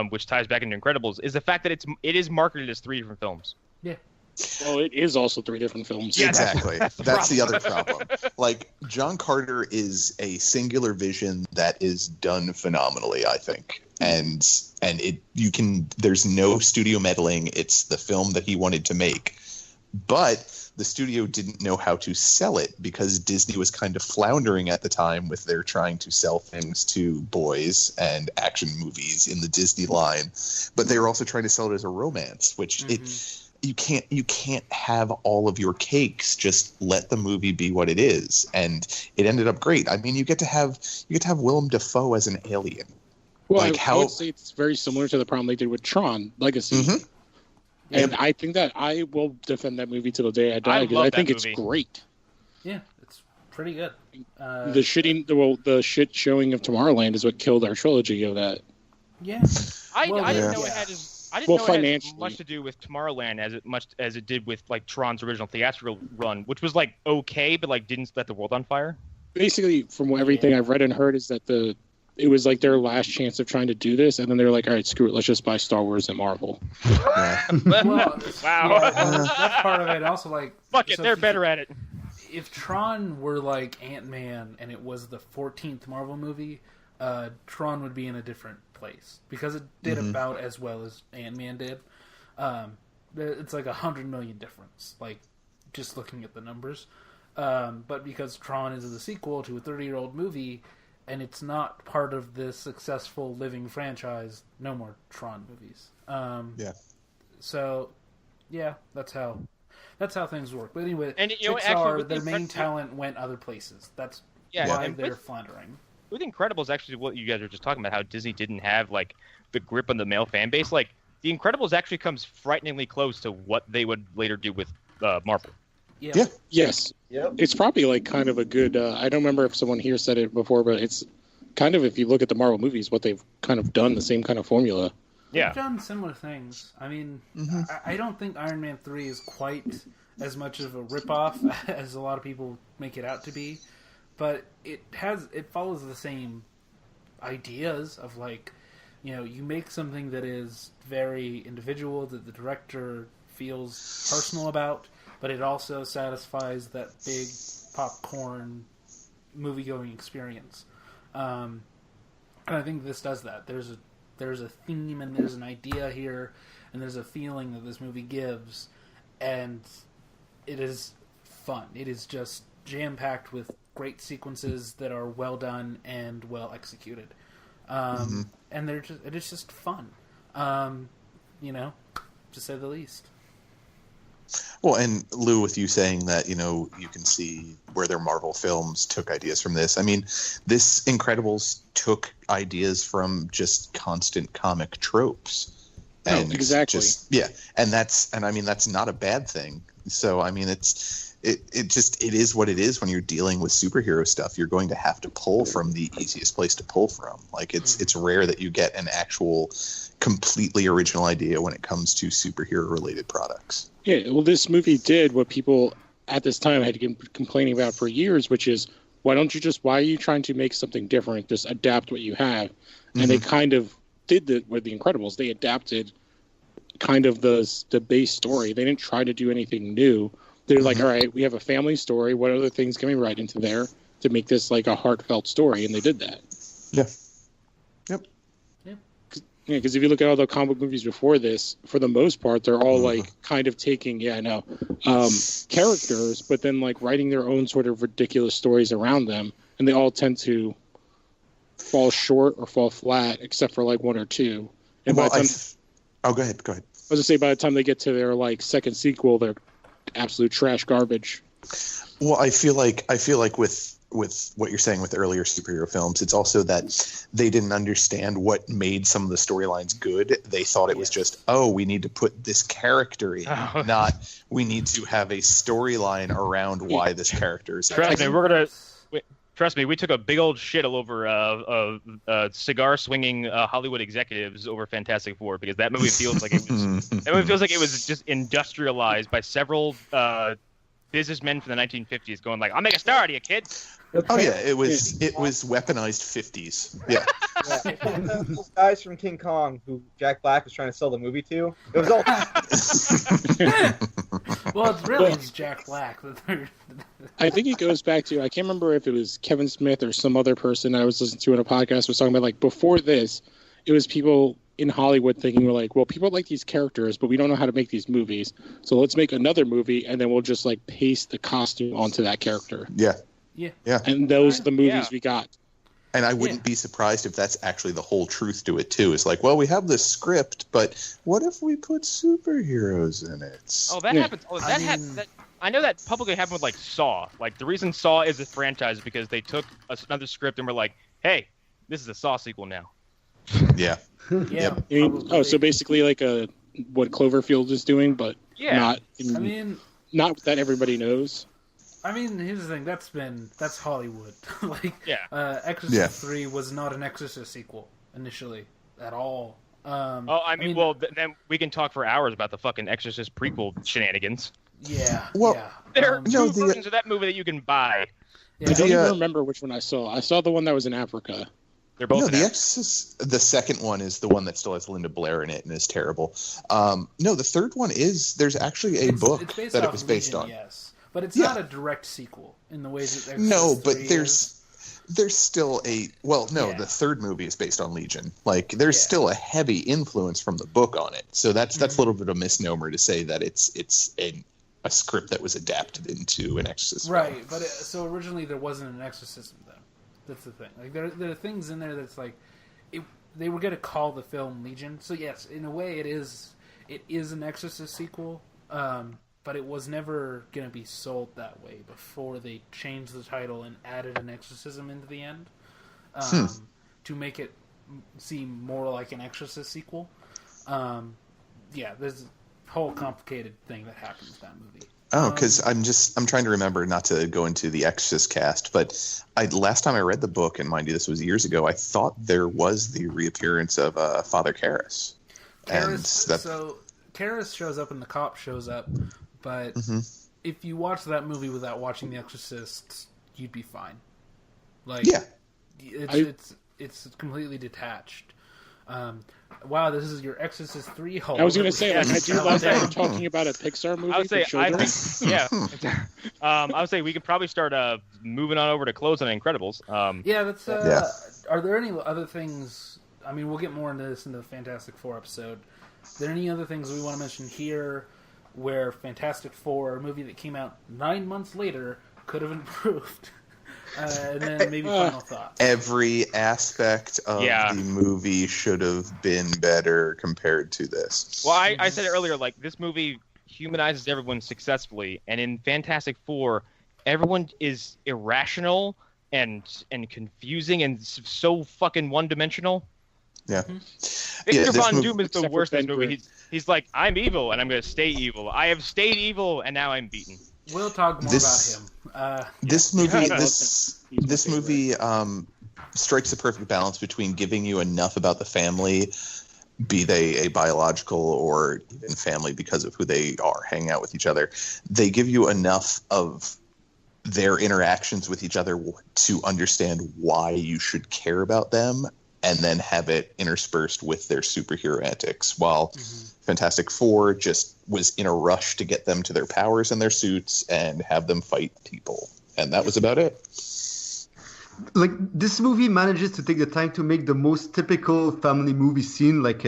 which ties back into Incredibles, is the fact that it is marketed as 3 different films. Yeah. Well, it is also 3 different films. Yeah, exactly. That's the other problem. Like, John Carter is a singular vision that is done phenomenally, I think. And there's no studio meddling. It's the film that he wanted to make. But the studio didn't know how to sell it because Disney was kind of floundering at the time with their trying to sell things to boys and action movies in the Disney line. But they were also trying to sell it as a romance, which you can't have all of your cakes. Just let the movie be what it is, and it ended up great. I mean, you get to have Willem Dafoe as an alien. Well, I would say it's very similar to the problem they did with Tron Legacy. And I think that I will defend that movie till the day I die because I think it's great. Yeah, it's pretty good. The shit showing of Tomorrowland is what killed our trilogy of that. Yeah, I didn't know it had much to do with Tomorrowland as it did with like Tron's original theatrical run, which was like okay, but like didn't set the world on fire. Basically, from everything I've read and heard, is that it was like their last chance of trying to do this, and then they were like, all right, screw it, let's just buy Star Wars and Marvel. Wow. That's part of it. Also, like, fuck it, they're better at it. If Tron were like Ant-Man and it was the 14th Marvel movie, Tron would be in a different place because it did about as well as Ant-Man did. It's like $100 million difference, like just looking at the numbers. But because Tron is the sequel to a 30-year-old movie, and it's not part of this successful living franchise, no more Tron movies. So, yeah, that's how things work. But anyway, and, Pixar, their main talent went other places. That's why they're floundering. With Incredibles, actually, what you guys were just talking about, how Disney didn't have like the grip on the male fan base. Like, The Incredibles actually comes frighteningly close to what they would later do with Marvel. Yeah. Yes. Yep. It's probably like kind of a good. I don't remember if someone here said it before, but it's kind of, if you look at the Marvel movies, what they've kind of done, the same kind of formula. Yeah, they've done similar things. I mean, I don't think Iron Man 3 is quite as much of a ripoff as a lot of people make it out to be, but it follows the same ideas of like, you make something that is very individual, that the director feels personal about, but it also satisfies that big popcorn movie-going experience. And I think this does that. There's a theme and there's an idea here, and there's a feeling that this movie gives, and it is fun. It is just jam-packed with great sequences that are well done and well executed. And it is just fun, to say the least. Well, and Lou, with you saying that, you can see where their Marvel films took ideas from this. I mean, this Incredibles took ideas from just constant comic tropes. And exactly. And I mean, that's not a bad thing. So, I mean, it is what it is when you're dealing with superhero stuff. You're going to have to pull from the easiest place to pull from. Like, it's rare that you get an actual completely original idea when it comes to superhero related products. Yeah, well, this movie did what people at this time had been complaining about for years, which is, why are you trying to make something different? Just adapt what you have. And they kind of did that with The Incredibles. They adapted kind of the base story. They didn't try to do anything new. They're like, all right, we have a family story. What other things can we write into there to make this like a heartfelt story? And they did that. Yeah. Yep. Yeah, because if you look at all the comic book movies before this, for the most part, they're all like kind of taking, characters, but then like writing their own sort of ridiculous stories around them, and they all tend to fall short or fall flat, except for like one or two. And Well, by the time, go ahead. I was gonna say, by the time they get to their like second sequel, they're absolute trash garbage. Well, I feel like with what you're saying with earlier superhero films, it's also that they didn't understand what made some of the storylines good. They thought it was just, we need to put this character in, not we need to have a storyline around why this character is. Trust me, we took a big old shit all over cigar swinging Hollywood executives over Fantastic Four, because that movie feels like it was just industrialized by several businessmen from the 1950s going like, I'll make a star out of you, kid. Oh yeah, it was weaponized 50s. Yeah. Those guys from King Kong who Jack Black was trying to sell the movie to. It was all. Well, it's Jack Black. I think it goes back to, I can't remember if it was Kevin Smith or some other person I was listening to in a podcast was talking about, like, before this, it was people in Hollywood thinking, we're like, well, people like these characters, but we don't know how to make these movies, so let's make another movie, and then we'll just like paste the costume onto that character. Yeah. And those are the movies we got. And I wouldn't be surprised if that's actually the whole truth to it too. It's like, well, we have this script, but what if we put superheroes in it? Oh, that happens. Oh, I know that publicly happened with like Saw. Like the reason Saw is a franchise is because they took another script and were like, hey, this is a Saw sequel now. Yeah. Yeah. So basically like what Cloverfield is doing, but not that everybody knows. I mean, here's the thing. That's Hollywood. Exorcist 3 was not an Exorcist sequel initially at all. Then we can talk for hours about the fucking Exorcist prequel shenanigans. Yeah. Well, there are two versions of that movie that you can buy. Yeah. I don't even remember which one I saw. I saw the one that was in Africa. They're both. No, The Exorcist. The second one is the one that still has Linda Blair in it and is terrible. No, the third one is. There's actually a book that it was based on. Yes. But it's not a direct sequel in the way that there's still a the third movie is based on Legion. Like there's still a heavy influence from the book on it. So that's a little bit of a misnomer to say that it's a script that was adapted into an Exorcist. Right, but so originally there wasn't an exorcism though. That's the thing. Like there are things in there that's like they were going to call the film Legion. So yes, in a way it is an Exorcist sequel. But it was never going to be sold that way before they changed the title and added an exorcism into the end to make it seem more like an Exorcist sequel. There's a whole complicated thing that happens in that movie. Oh, because I'm trying to remember not to go into the Exorcist cast, but last time I read the book, and mind you, this was years ago, I thought there was the reappearance of Father Karras. So Karras shows up and the cop shows up. But if you watch that movie without watching The Exorcist, you'd be fine. Like, it's completely detached. Wow, this is your Exorcist 3 haul. I was going to say, I do love that we're talking about a Pixar movie for children. I would say we could probably start moving on over to close on Incredibles. Are there any other things? I mean, we'll get more into this in the Fantastic Four episode. Are there any other things we want to mention here where Fantastic Four, a movie that came out 9 months later, could have improved? And then maybe final thoughts. Every aspect of the movie should have been better compared to this. Well, I said it earlier, like, this movie humanizes everyone successfully, and in Fantastic Four, everyone is irrational and confusing and so fucking one-dimensional. Yeah. Victor Von Doom is the worst in this movie. He's like, I'm evil, and I'm going to stay evil. I have stayed evil, and now I'm beaten. We'll talk more about him. This movie strikes a perfect balance between giving you enough about the family, be they a biological or even family because of who they are, hanging out with each other. They give you enough of their interactions with each other to understand why you should care about them, and then have it interspersed with their superhero antics, while Fantastic Four just was in a rush to get them to their powers and their suits and have them fight people. And that was about it. like this movie manages to take the time to make the most typical family movie scene, like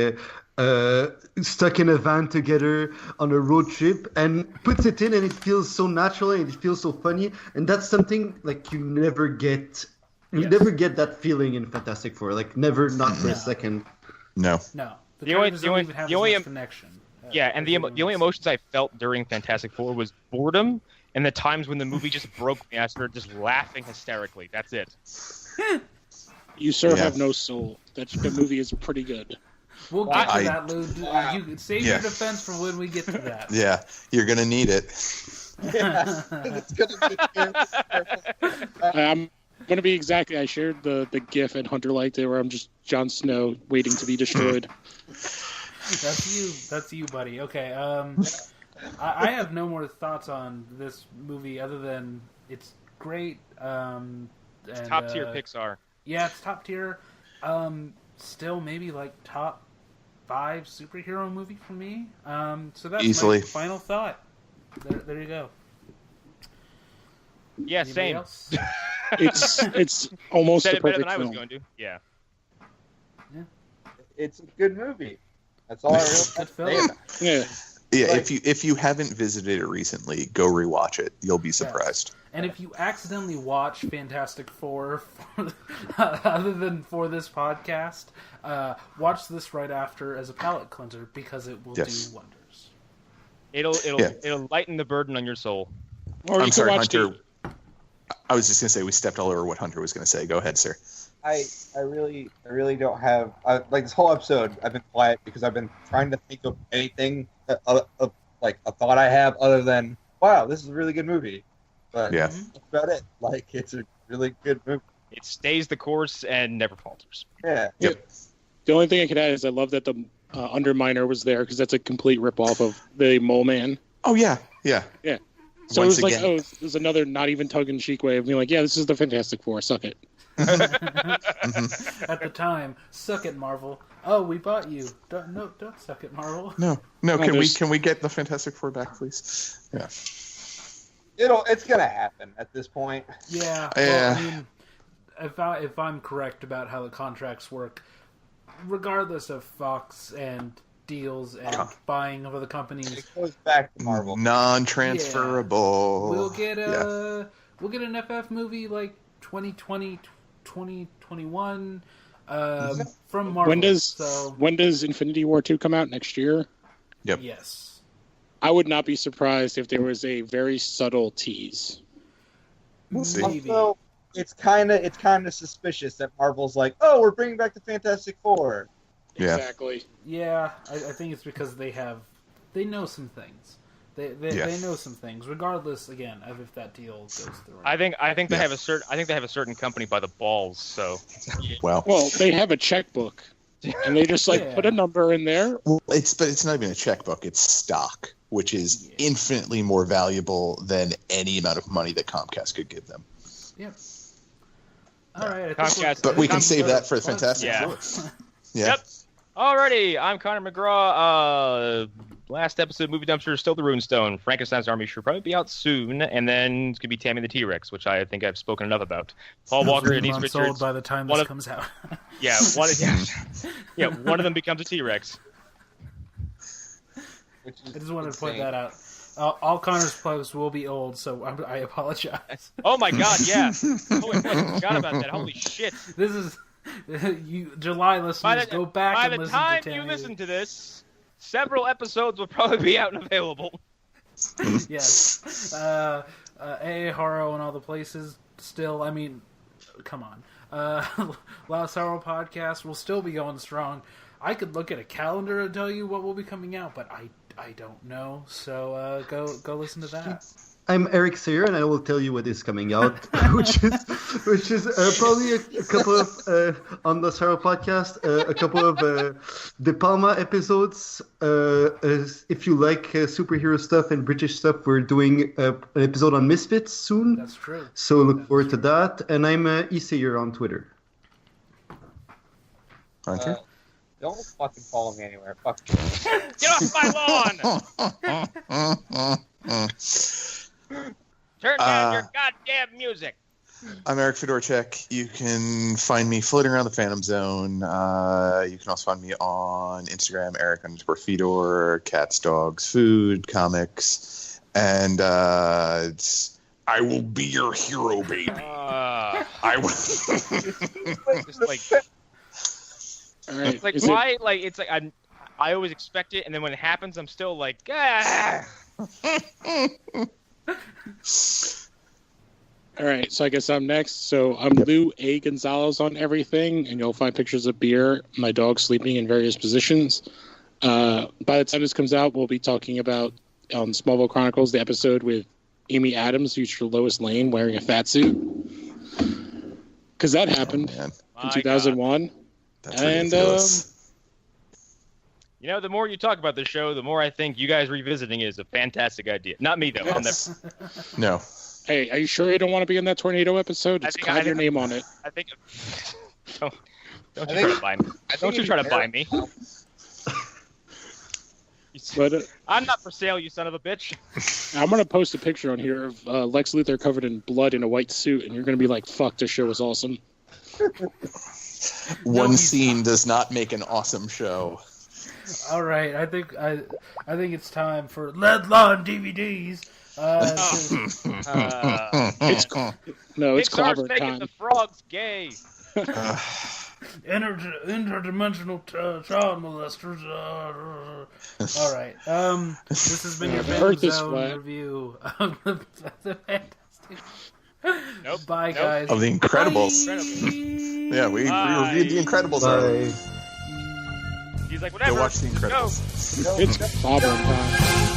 stuck in a van together on a road trip, and puts it in, and it feels so natural and it feels so funny, and that's something like you never get. You never get that feeling in Fantastic Four, like never, not for a second. No. The only connection. Yeah, and the only emotions I felt during Fantastic Four was boredom and the times when the movie just broke me. I started just laughing hysterically. That's it. You, sir, have no soul. That movie is pretty good. We'll get to that, Lou. You save your defense for when we get to that. Yeah, you're going to need it. It's gonna be I'm going to be exactly. I shared the GIF at Hunter liked it, where I'm just Jon Snow waiting to be destroyed. That's you, buddy. Okay. I have no more thoughts on this movie other than it's great. It's top tier Pixar. Yeah, it's top tier. Still maybe like top 5 superhero movie for me. So that's easily my final thought. There you go. Yeah, Anybody same. else? It's almost Said a it better perfect than I was film. going to. Yeah. It's a good movie. That's all I really have to say about it. Yeah. Yeah, Like- if you haven't visited it recently, go rewatch it. You'll be surprised. And if you accidentally watch Fantastic Four, other than for this podcast, watch this right after as a palate cleanser because it will do wonders. It'll lighten the burden on your soul. Or I'm you sorry, can watch Hunter. I was just going to say we stepped all over what Hunter was going to say. Go ahead, sir. I really don't have like this whole episode. I've been quiet because I've been trying to think of anything like a thought I have other than wow, this is a really good movie. But that's about it. Like it's a really good movie. It stays the course and never falters. Yeah. Yep. The only thing I could add is I love that the Underminer was there because that's a complete ripoff of the Mole Man. Oh, yeah. Yeah. Yeah. So Once it was again. like, it was another not even tongue-in-cheek way of being like, yeah, this is the Fantastic Four, suck it. At the time, suck it, Marvel. Oh, we bought you. Don't suck it, Marvel. No. Can we get the Fantastic Four back, please? Yeah. It's gonna happen at this point. Yeah. Yeah. Well, I mean, if I'm correct about how the contracts work, regardless of Fox and deals and buying of other companies, It goes back to Marvel. Non-transferable. we'll get an FF movie like 2020, 2021 from Marvel. When does Infinity War 2 come out next year? Yep. Yes. I would not be surprised if there was a very subtle tease. We'll see. Maybe. Also, it's kind of suspicious that Marvel's like, oh, we're bringing back the Fantastic Four. Yeah. Exactly. Yeah, I think it's because they know some things. They know some things, regardless again of if that deal goes through. I think they have a certain company by the balls. So Well, They have a checkbook, and they just put a number in there. it's not even a checkbook. It's stock, which is infinitely more valuable than any amount of money that Comcast could give them. Yep. All right. But we can save that for the Fantastic Four. Yeah. Yep. Alrighty, I'm Connor McGraw. Last episode of Movie Dumpster is still the Runestone. Frankenstein's Army should probably be out soon, and then it's gonna be Tammy the T-Rex, which I think I've spoken enough about. Paul Walker and Denise Richards. By the time this comes out. One of them becomes a T-Rex. I just wanted to point that out. All Connor's plugs will be old, so I apologize. Oh my God, yeah. Holy fuck, I forgot about that. Holy shit. This is July listeners. Go back and listen to By the time Tammy. you listen to this, several episodes will probably be out and available. Yes. AA Horror and all the places still, I mean, come on. Last Horror podcast will still be going strong. I could look at a calendar and tell you what will be coming out, but I don't know. So go listen to that. I'm Eric Sayer, and I will tell you what is coming out, which is probably a couple of on the Sarah podcast, a couple of De Palma episodes. If you like superhero stuff and British stuff, we're doing an episode on Misfits soon. That's true. So look forward to that. And I'm E Sayer on Twitter. Hunter? Don't fucking follow me anywhere. Fuck you. Get off my lawn! Turn down your goddamn music. I'm Eric Fedorchak. You can find me floating around the Phantom Zone. You can also find me on Instagram, Eric_Fedor, cats, dogs, food, comics, and I will be your hero, baby. I will. Just like, All right. it's like Is why? Like it's like I always expect it, and then when it happens, I'm still like, ah. All right, so I guess I'm next. So I'm Lou A. Gonzalez on everything, and you'll find pictures of beer, my dog sleeping in various positions. By the time this comes out, we'll be talking about on Smallville Chronicles, the episode with Amy Adams, future Lois Lane, wearing a fat suit. Because that happened in 2001. That's ridiculous. You know, the more you talk about the show, the more I think you guys revisiting it is a fantastic idea. Not me, though. Yes. No. Hey, are you sure you don't want to be in that tornado episode? It's got your name on it. I think. Don't you try to buy me. Don't you try to buy me. But I'm not for sale, you son of a bitch. I'm going to post a picture on here of Lex Luthor covered in blood in a white suit, and you're going to be like, fuck, this show was awesome. One scene does not make an awesome show. All right, I think it's time for Lead Line DVDs. It's Pixar's clobber making time. the frogs gay. Interdimensional child molesters. All right. This has been your Earth Phantom is Zone flat. review of the Fantastic. Nope. Bye, Nope. guys. Of The Incredibles. Bye. Yeah, we reviewed The Incredibles already. Bye. He's like, whatever. Go watch The Incredibles. Go. It's clobbering time.